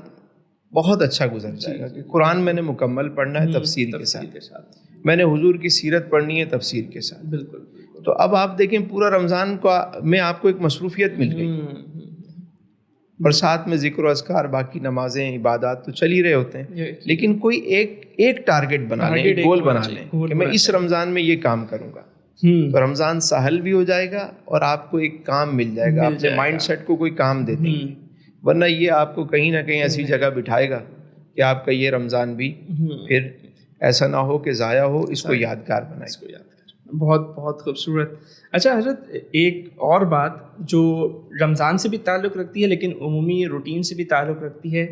بہت اچھا گزر جائے گا کہ قرآن میں نے مکمل پڑھنا ہے تفسیر کے ساتھ, میں نے حضور کی سیرت پڑھنی ہے تفسیر کے ساتھ. بالکل. تو اب آپ دیکھیں پورا رمضان میں آپ کو ایک مصروفیت مل گئی, اور ساتھ میں ذکر و اذکار, باقی نمازیں, عبادات تو چل ہی رہے ہوتے ہیں, لیکن کوئی ایک ٹارگٹ بنا لیں, ایک گول بنا لیں کہ میں اس رمضان میں یہ کام کروں گا. تو رمضان سہل بھی ہو جائے گا اور آپ کو ایک کام مل جائے گا, اپنے مائنڈ سیٹ کو کوئی کام دے دیں گے. ورنہ یہ آپ کو کہیں نہ کہیں ایسی جگہ بٹھائے گا کہ آپ کا یہ رمضان بھی پھر ایسا نہ ہو کہ ضائع ہو, اس کو یادگار بنائے. بہت بہت خوبصورت. اچھا حضرت, ایک اور بات جو رمضان سے بھی تعلق رکھتی ہے لیکن عمومی روٹین سے بھی تعلق رکھتی ہے,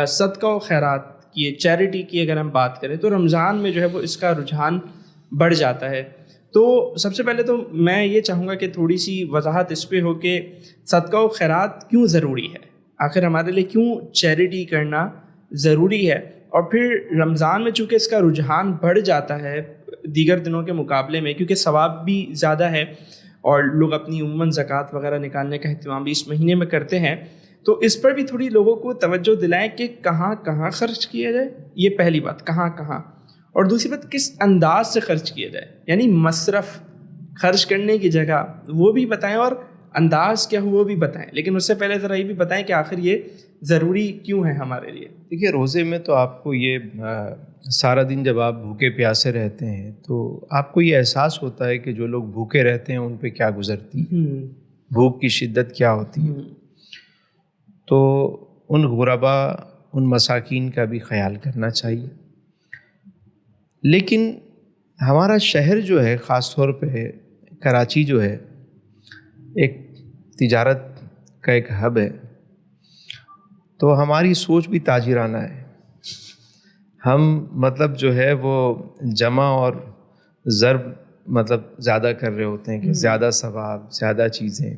صدقہ و خیرات کی, چیریٹی کی اگر ہم بات کریں تو رمضان میں جو ہے وہ اس کا رجحان بڑھ جاتا ہے. تو سب سے پہلے تو میں یہ چاہوں گا کہ تھوڑی سی وضاحت اس پہ ہو کہ صدقہ و خیرات کیوں ضروری ہے, آخر ہمارے لیے کیوں چیریٹی کرنا ضروری ہے. اور پھر رمضان میں چونکہ اس کا رجحان بڑھ جاتا ہے, دیگر دنوں کے مقابلے میں، کیونکہ ثواب بھی زیادہ ہے اور لوگ اپنی عموماً زکوٰۃ وغیرہ نکالنے کا اہتمام بھی اس مہینے میں کرتے ہیں، تو اس پر بھی تھوڑی لوگوں کو توجہ دلائیں کہ کہاں کہاں خرچ کیا جائے. یہ پہلی بات، کہاں کہاں، اور دوسری بات کس انداز سے خرچ کیا جائے، یعنی مصرف خرچ کرنے کی جگہ وہ بھی بتائیں اور انداز کیا ہو وہ بھی بتائیں. لیکن اس سے پہلے ذرا یہ بھی بتائیں کہ آخر یہ ضروری کیوں ہے ہمارے لیے. دیکھیے روزے میں تو آپ کو یہ سارا دن جب آپ بھوکے پیاسے رہتے ہیں تو آپ کو یہ احساس ہوتا ہے کہ جو لوگ بھوکے رہتے ہیں ان پہ کیا گزرتی ہے، بھوک کی شدت کیا ہوتی ہے. تو ان غربا، ان مساکین کا بھی خیال کرنا چاہیے. لیکن ہمارا شہر جو ہے، خاص طور پہ کراچی جو ہے، ایک تجارت کا ایک ہب ہے، تو ہماری سوچ بھی تاجرانہ ہے. ہم مطلب جو ہے وہ جمع اور ضرب مطلب زیادہ کر رہے ہوتے ہیں کہ زیادہ ثواب، زیادہ چیزیں.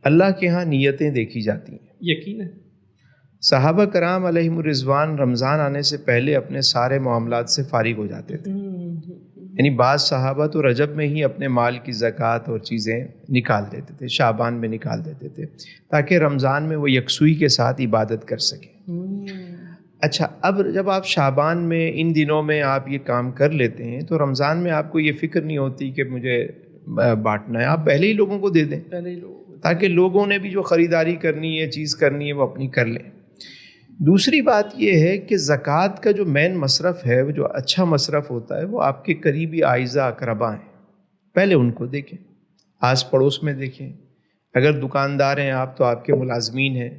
اللہ کے ہاں نیتیں دیکھی جاتی ہیں. یقیناً صحابہ کرام علیہم الرضوان رمضان آنے سے پہلے اپنے سارے معاملات سے فارغ ہو جاتے تھے. یعنی بعض صحابہ تو رجب میں ہی اپنے مال کی زکوٰۃ اور چیزیں نکال دیتے تھے، شعبان میں نکال دیتے تھے، تاکہ رمضان میں وہ یکسوئی کے ساتھ عبادت کر سکیں. اچھا، اب جب آپ شعبان میں ان دنوں میں آپ یہ کام کر لیتے ہیں تو رمضان میں آپ کو یہ فکر نہیں ہوتی کہ مجھے بانٹنا ہے. آپ پہلے ہی لوگوں کو دے دیں تاکہ لوگوں نے بھی جو خریداری کرنی ہے، چیز کرنی ہے، وہ اپنی کر لیں. دوسری بات یہ ہے کہ زکوٰۃ کا جو مین مصرف ہے، وہ جو اچھا مصرف ہوتا ہے، وہ آپ کے قریبی اعزہ اقربا ہیں. پہلے ان کو دیکھیں، آس پڑوس میں دیکھیں. اگر دکاندار ہیں آپ تو آپ کے ملازمین ہیں،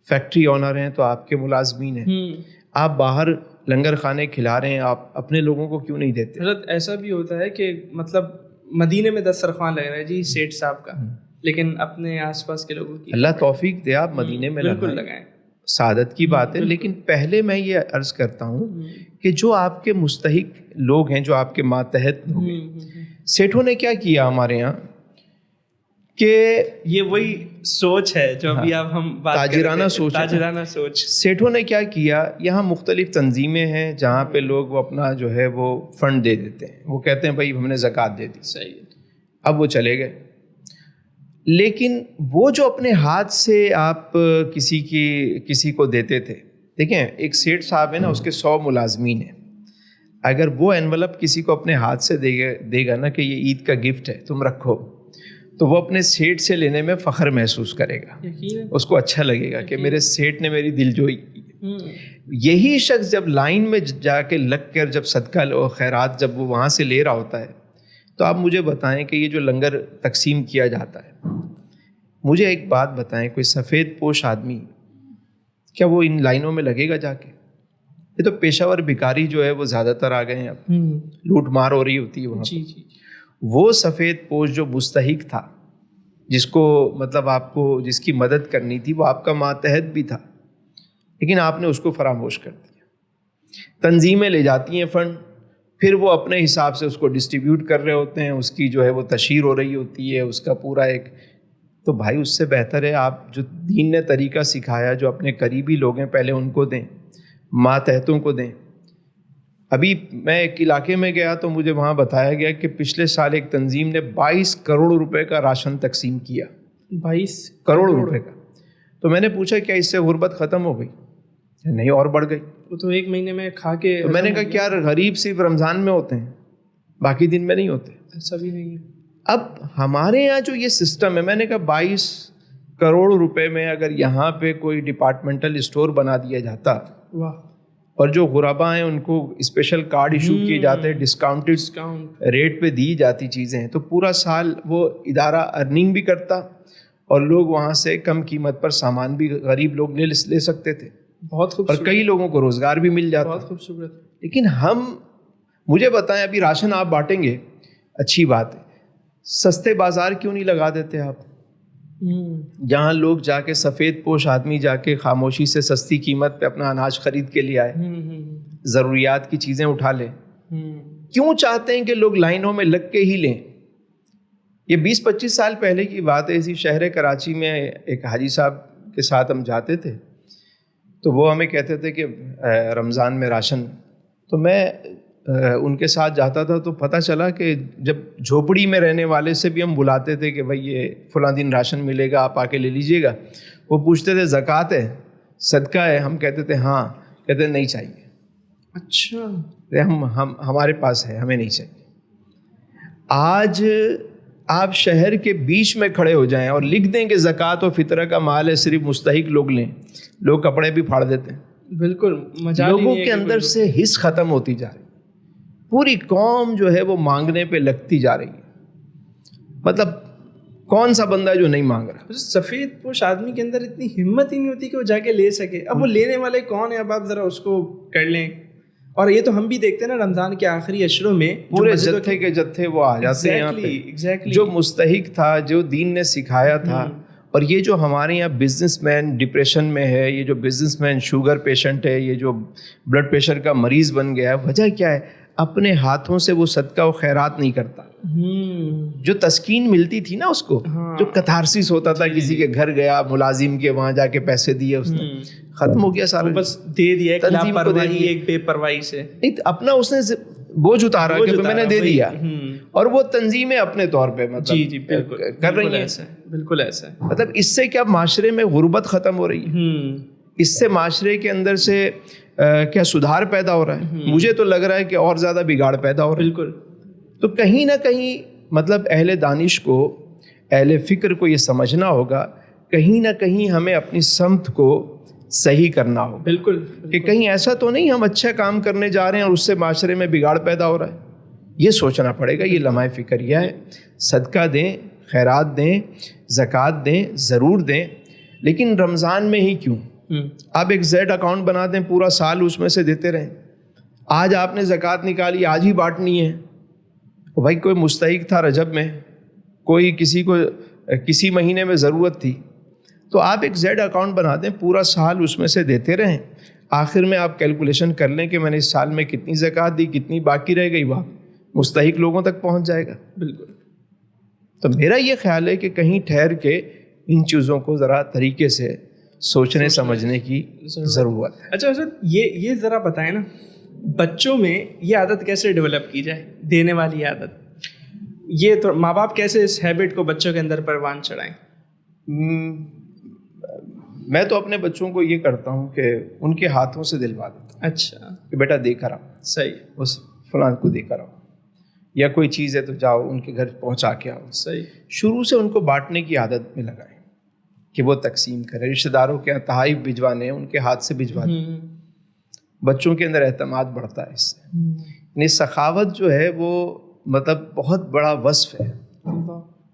فیکٹری آنر ہیں تو آپ کے ملازمین ہیں. آپ باہر لنگر خانے کھلا رہے ہیں، آپ اپنے لوگوں کو کیوں نہیں دیتے؟ حضرت ایسا بھی ہوتا ہے کہ مطلب مدینے میں دسترخوان لگ رہا ہے جی سیٹھ صاحب کا، لیکن اپنے آس پاس کے لوگوں کی اللہ توفیق دے آپ مدینے میں بالکل لگائیں، سعادت کی بات ہے. لیکن پہلے میں یہ عرض کرتا ہوں کہ جو آپ کے مستحق لوگ ہیں، جو آپ کے ماتحت لوگ ہیں، سیٹھوں نے کیا کیا ہمارے یہاں کہ یہ وہی سوچ ہے جو ابھی اب ہم تاجرانہ سوچ، تاجرانہ سوچ. سیٹھوں نے کیا کیا، یہاں مختلف تنظیمیں ہیں جہاں پہ لوگ وہ اپنا جو ہے وہ فنڈ دے دیتے ہیں. وہ کہتے ہیں بھائی ہم نے زکوٰۃ دے دی. صحیح. اب وہ چلے گئے. لیکن وہ جو اپنے ہاتھ سے آپ کسی کو دیتے تھے، دیکھیں ایک سیٹھ صاحب ہے نا، اس کے 100 ملازمین ہیں. اگر وہ انویلپ کسی کو اپنے ہاتھ سے دے گا نا کہ یہ عید کا گفٹ ہے تم رکھو، تو وہ اپنے سیٹھ سے لینے میں فخر محسوس کرے گا. اس کو اچھا لگے گا کہ میرے سیٹھ نے میری دلجوئی کی. یہی شخص جب لائن میں جا کے لگ کر جب صدقہ و خیرات جب وہ وہاں سے لے رہا ہوتا ہے، تو آپ مجھے بتائیں کہ یہ جو لنگر تقسیم کیا جاتا ہے، مجھے ایک بات بتائیں، کوئی سفید پوش آدمی کیا وہ ان لائنوں میں لگے گا جا کے؟ یہ تو پیشہ ور بھکاری جو ہے وہ زیادہ تر آ گئے ہیں. اب لوٹ مار ہو رہی ہوتی ہے وہاں. وہ سفید پوش جو مستحق تھا، جس کو مطلب آپ کو جس کی مدد کرنی تھی، وہ آپ کا ماتحت بھی تھا، لیکن آپ نے اس کو فراموش کر دیا. تنظیمیں لے جاتی ہیں فنڈ، پھر وہ اپنے حساب سے اس کو ڈسٹریبیوٹ کر رہے ہوتے ہیں، اس کی جو ہے وہ تشہیر ہو رہی ہوتی ہے، اس کا پورا ایک. تو بھائی اس سے بہتر ہے آپ جو دین نے طریقہ سکھایا، جو اپنے قریبی لوگ ہیں پہلے ان کو دیں، ماتحتوں کو دیں. ابھی میں ایک علاقے میں گیا تو مجھے وہاں بتایا گیا کہ پچھلے سال ایک تنظیم نے 22 کروڑ روپے کا راشن تقسیم کیا. 22 کروڑ روپے کا. تو میں نے پوچھا کیا اس سے غربت ختم ہو گئی؟ نہیں، اور بڑھ گئی. وہ تو ایک مہینے میں کھا کے. تو میں نے کہا کیا غریب صرف رمضان میں ہوتے ہیں، باقی دن میں نہیں ہوتے؟ ایسا بھی نہیں ہے. اب ہمارے یہاں جو یہ سسٹم ہے، میں نے کہا 22 کروڑ روپے میں اگر یہاں پہ کوئی ڈپارٹمنٹل اسٹور بنا دیا جاتا، واہ، اور جو غربا ہیں ان کو اسپیشل کارڈ ایشو کیے جاتے، ڈسکاؤنٹ ریٹ پہ دی جاتی چیزیں، تو پورا سال وہ ادارہ ارننگ بھی کرتا اور لوگ وہاں سے کم قیمت پر سامان بھی غریب لوگ لے سکتے تھے. بہت خوبصورت. اور کئی لوگوں کو روزگار بھی مل جاتا. بہت خوبصورت. لیکن مجھے بتائیں، ابھی راشن آپ بانٹیں گے، اچھی بات ہے، سستے بازار کیوں نہیں لگا دیتے آپ؟ جہاں لوگ جا کے سفید پوش آدمی جا کے خاموشی سے سستی قیمت پہ اپنا اناج خرید کے لیے آئے، ضروریات کی چیزیں اٹھا لیں. کیوں چاہتے ہیں کہ لوگ لائنوں میں لگ کے ہی لیں؟ یہ 20-25 سال پہلے کی بات ہے. اسی شہر کراچی میں ایک حاجی صاحب کے ساتھ ہم جاتے تھے، تو وہ ہمیں کہتے تھے کہ رمضان میں راشن. تو میں ان کے ساتھ جاتا تھا تو پتہ چلا کہ جب جھوپڑی میں رہنے والے سے بھی ہم بلاتے تھے کہ بھائی یہ فلاں دن راشن ملے گا آپ آ کے لے لیجئے گا, وہ پوچھتے تھے زکوٰۃ ہے, صدقہ ہے؟ ہم کہتے تھے ہاں. کہتے نہیں چاہیے. اچھا, ہمارے پاس ہے, ہمیں نہیں چاہیے. آج آپ شہر کے بیچ میں کھڑے ہو جائیں اور لکھ دیں کہ زکوٰۃ و فطرہ کا مال ہے, صرف مستحق لوگ لیں, لوگ کپڑے بھی پھاڑ دیتے ہیں. بالکل, لوگوں کے اندر سے حس ختم ہوتی جا رہی ہے. پوری قوم جو ہے وہ مانگنے پہ لگتی جا رہی ہے. مطلب کون سا بندہ ہے جو نہیں مانگ رہا؟ سفید پوش آدمی کے اندر اتنی ہمت ہی نہیں ہوتی کہ وہ جا کے لے سکے. اب وہ لینے والے کون ہیں؟ اب آپ ذرا اس کو کر لیں. اور یہ تو ہم بھی دیکھتے ہیں نا رمضان کے آخری اشروں میں پورے جتھے کے جتھے وہ آ جاتے ہیں یہاں پہ. جو مستحق تھا, جو دین نے سکھایا تھا. اور یہ جو ہمارے یہاں بزنس مین ڈپریشن میں ہے, یہ جو بزنس مین شوگر پیشنٹ ہے, یہ جو بلڈ پریشر کا مریض بن گیا ہے, وجہ کیا ہے؟ اپنے ہاتھوں سے وہ صدقہ و خیرات نہیں کرتا. جو تسکین ملتی تھی نا اس کو, جو کتھارسس ہوتا تھا, کسی کے گھر گیا ملازم کے, وہاں جا کے پیسے دیے اس نے, ختم ہو گیا سارا, بس دے دیا ایک بے پرواہی سے. اپنا اس نے بوجھ اتارا کہ میں نے دے دیا, اور وہ تنظیمیں اپنے طور پہ مطلب کر رہی ہیں. بالکل ایسا. مطلب اس سے کیا معاشرے میں غربت ختم ہو رہی ہے؟ اس سے معاشرے کے اندر سے کیا سدھار پیدا ہو رہا ہے؟ مجھے تو لگ رہا ہے کہ اور زیادہ بگاڑ پیدا ہو رہا ہے. بالکل. تو کہیں نہ کہیں مطلب اہل دانش کو, اہل فکر کو یہ سمجھنا ہوگا, کہیں نہ کہیں ہمیں اپنی سمت کو صحیح کرنا ہوگا. بالکل. کہ کہیں ایسا تو نہیں ہم اچھا کام کرنے جا رہے ہیں اور اس سے معاشرے میں بگاڑ پیدا ہو رہا ہے. یہ سوچنا پڑے گا. یہ لمحہ فکریہ ہے. صدقہ دیں, خیرات دیں, زکوٰۃ دیں, ضرور دیں, لیکن رمضان میں ہی کیوں؟ آپ ایک زیڈ اکاؤنٹ بنا دیں, پورا سال اس میں سے دیتے رہیں. آج آپ نے زکوٰۃ نکالی, آج ہی بانٹنی ہے. بھائی کوئی مستحق تھا رجب میں, کوئی کسی کو کسی مہینے میں ضرورت تھی, تو آپ ایک زیڈ اکاؤنٹ بنا دیں, پورا سال اس میں سے دیتے رہیں. آخر میں آپ کیلکولیشن کر لیں کہ میں نے اس سال میں کتنی زکوٰۃ دی, کتنی باقی رہ گئی, وہ مستحق لوگوں تک پہنچ جائے گا. بالکل. تو میرا یہ خیال ہے کہ کہیں ٹھہر کے ان چیزوں کو ذرا طریقے سے سوچنے سمجھنے کی ضرورت ہے. اچھا حضرت, یہ ذرا بتائیں نا, بچوں میں یہ عادت کیسے ڈیولپ کی جائے, دینے والی عادت؟ یہ تو ماں باپ کیسے اس ہیبٹ کو بچوں کے اندر پروان چڑھائیں؟ میں تو اپنے بچوں کو یہ کرتا ہوں کہ ان کے ہاتھوں سے دلوا دیتا ہوں. اچھا, کہ بیٹا دے کر آؤ. صحیح. اس فلاں کو دے کر آؤ, یا کوئی چیز ہے تو جاؤ ان کے گھر پہنچا کے آؤ. صحیح. شروع سے ان کو بانٹنے کی عادت میں لگائیں کہ وہ تقسیم کریں. رشتہ داروں کے تحائف بھجوانے ان کے ہاتھ سے بھجوا دیں. بچوں کے اندر اعتماد بڑھتا ہے اس سے. یعنی سخاوت جو ہے وہ مطلب بہت بڑا وصف ہے.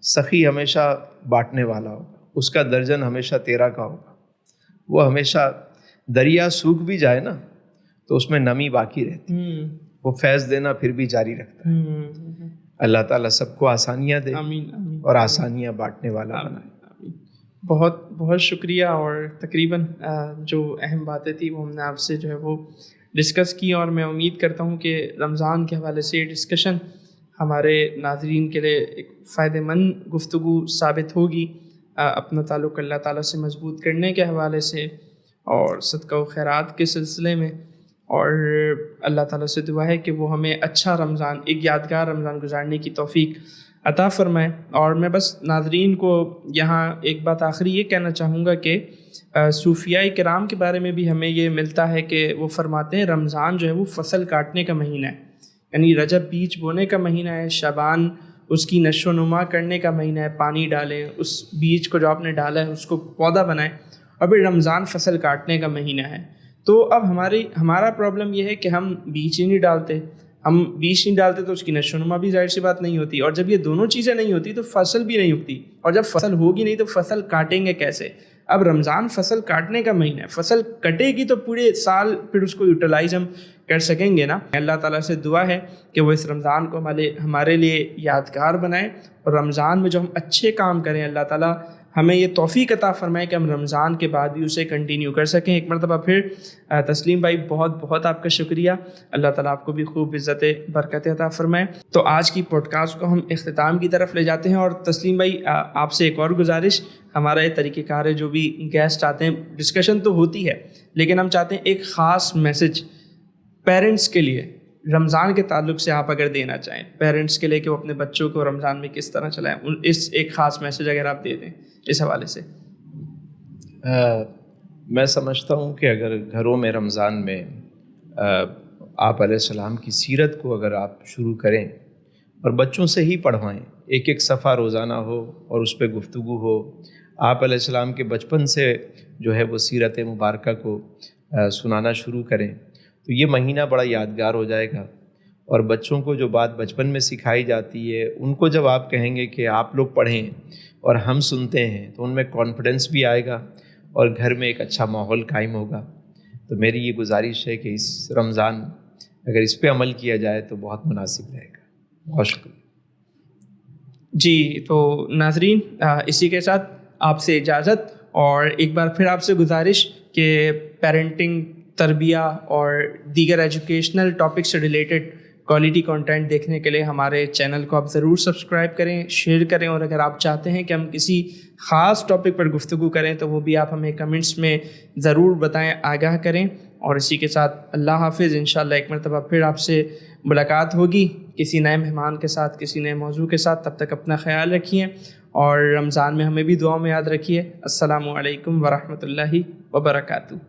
سخی ہمیشہ بانٹنے والا ہوگا, اس کا درجن ہمیشہ 13 کا ہوگا. وہ ہمیشہ دریا سوکھ بھی جائے نا تو اس میں نمی باقی رہتی ہے, وہ فیض دینا پھر بھی جاری رکھتا ہے. اللہ تعالیٰ سب کو آسانیاں دے اور آسانیاں بانٹنے والا بنائے. بہت بہت شکریہ. اور تقریباً جو اہم باتیں تھیں وہ ہم نے آپ سے جو ہے وہ ڈسکس کی, اور میں امید کرتا ہوں کہ رمضان کے حوالے سے یہ ڈسکشن ہمارے ناظرین کے لیے ایک فائدہ مند گفتگو ثابت ہوگی, اپنا تعلق اللہ تعالیٰ سے مضبوط کرنے کے حوالے سے اور صدقہ و خیرات کے سلسلے میں. اور اللہ تعالیٰ سے دعا ہے کہ وہ ہمیں اچھا رمضان, ایک یادگار رمضان گزارنے کی توفیق عطا فرمائے. اور میں بس ناظرین کو یہاں ایک بات آخری یہ کہنا چاہوں گا کہ صوفیاء کرام کے بارے میں بھی ہمیں یہ ملتا ہے کہ وہ فرماتے ہیں رمضان جو ہے وہ فصل کاٹنے کا مہینہ ہے. یعنی رجب بیج بونے کا مہینہ ہے, شعبان اس کی نشو و نما کرنے کا مہینہ ہے, پانی ڈالیں, اس بیج کو جو آپ نے ڈالا ہے اس کو پودا بنائیں, اور پھر رمضان فصل کاٹنے کا مہینہ ہے. تو اب ہمارا پرابلم یہ ہے کہ ہم بیج ہی نہیں ڈالتے. ہم بیج نہیں ڈالتے تو اس کی نشو و نما بھی ظاہر سی بات نہیں ہوتی, اور جب یہ دونوں چیزیں نہیں ہوتی تو فصل بھی نہیں اگتی, اور جب فصل ہوگی نہیں تو فصل کاٹیں گے کیسے؟ اب رمضان فصل کاٹنے کا مہینہ ہے, فصل کٹے گی تو پورے سال پھر اس کو یوٹیلائز ہم کر سکیں گے نا. اللہ تعالیٰ سے دعا ہے کہ وہ اس رمضان کو ہمارے لیے یادگار بنائیں, اور رمضان میں جو ہم اچھے کام کریں اللہ تعالیٰ ہمیں یہ توفیق عطا فرمائے کہ ہم رمضان کے بعد بھی اسے کنٹینیو کر سکیں. ایک مرتبہ پھر تسلیم بھائی بہت بہت آپ کا شکریہ. اللہ تعالیٰ آپ کو بھی خوب عزت برکت عطا فرمائے. تو آج کی پوڈ کاسٹ کو ہم اختتام کی طرف لے جاتے ہیں. اور تسلیم بھائی آپ سے ایک اور گزارش, ہمارا یہ طریقہ کار ہے, جو بھی گیسٹ آتے ہیں ڈسکشن تو ہوتی ہے لیکن ہم چاہتے ہیں ایک خاص میسج پیرنٹس کے لیے رمضان کے تعلق سے آپ اگر دینا چاہیں پیرنٹس کے لیے کہ وہ اپنے بچوں کو رمضان میں کس طرح چلائیں، اس ایک خاص میسج اگر آپ دے دیں اس حوالے سے؟ میں سمجھتا ہوں کہ اگر گھروں میں رمضان میں آپ علیہ السلام کی سیرت کو اگر آپ شروع کریں اور بچوں سے ہی پڑھوائیں، ایک ایک صفحہ روزانہ ہو اور اس پہ گفتگو ہو، آپ علیہ السلام کے بچپن سے جو ہے وہ سیرت مبارکہ کو سنانا شروع کریں تو یہ مہینہ بڑا یادگار ہو جائے گا، اور بچوں کو جو بات بچپن میں سکھائی جاتی ہے ان کو جب آپ کہیں گے کہ آپ لوگ پڑھیں اور ہم سنتے ہیں تو ان میں کانفیڈنس بھی آئے گا اور گھر میں ایک اچھا ماحول قائم ہوگا۔ تو میری یہ گزارش ہے کہ اس رمضان اگر اس پہ عمل کیا جائے تو بہت مناسب رہے گا۔ بہت شکریہ جی، تو ناظرین اسی کے ساتھ آپ سے اجازت، اور ایک بار پھر آپ سے گزارش کہ پیرنٹنگ، تربیہ اور دیگر ایجوکیشنل ٹاپک سے ریلیٹڈ کوالٹی کنٹینٹ دیکھنے کے لیے ہمارے چینل کو آپ ضرور سبسکرائب کریں، شیئر کریں، اور اگر آپ چاہتے ہیں کہ ہم کسی خاص ٹاپک پر گفتگو کریں تو وہ بھی آپ ہمیں کمنٹس میں ضرور بتائیں، آگاہ کریں۔ اور اسی کے ساتھ اللہ حافظ، انشاءاللہ ایک مرتبہ پھر آپ سے ملاقات ہوگی کسی نئے مہمان کے ساتھ، کسی نئے موضوع کے ساتھ۔ تب تک اپنا خیال رکھیے اور رمضان میں ہمیں بھی دعاؤں میں یاد رکھیے۔ السلام علیکم ورحمۃ اللہ وبرکاتہ۔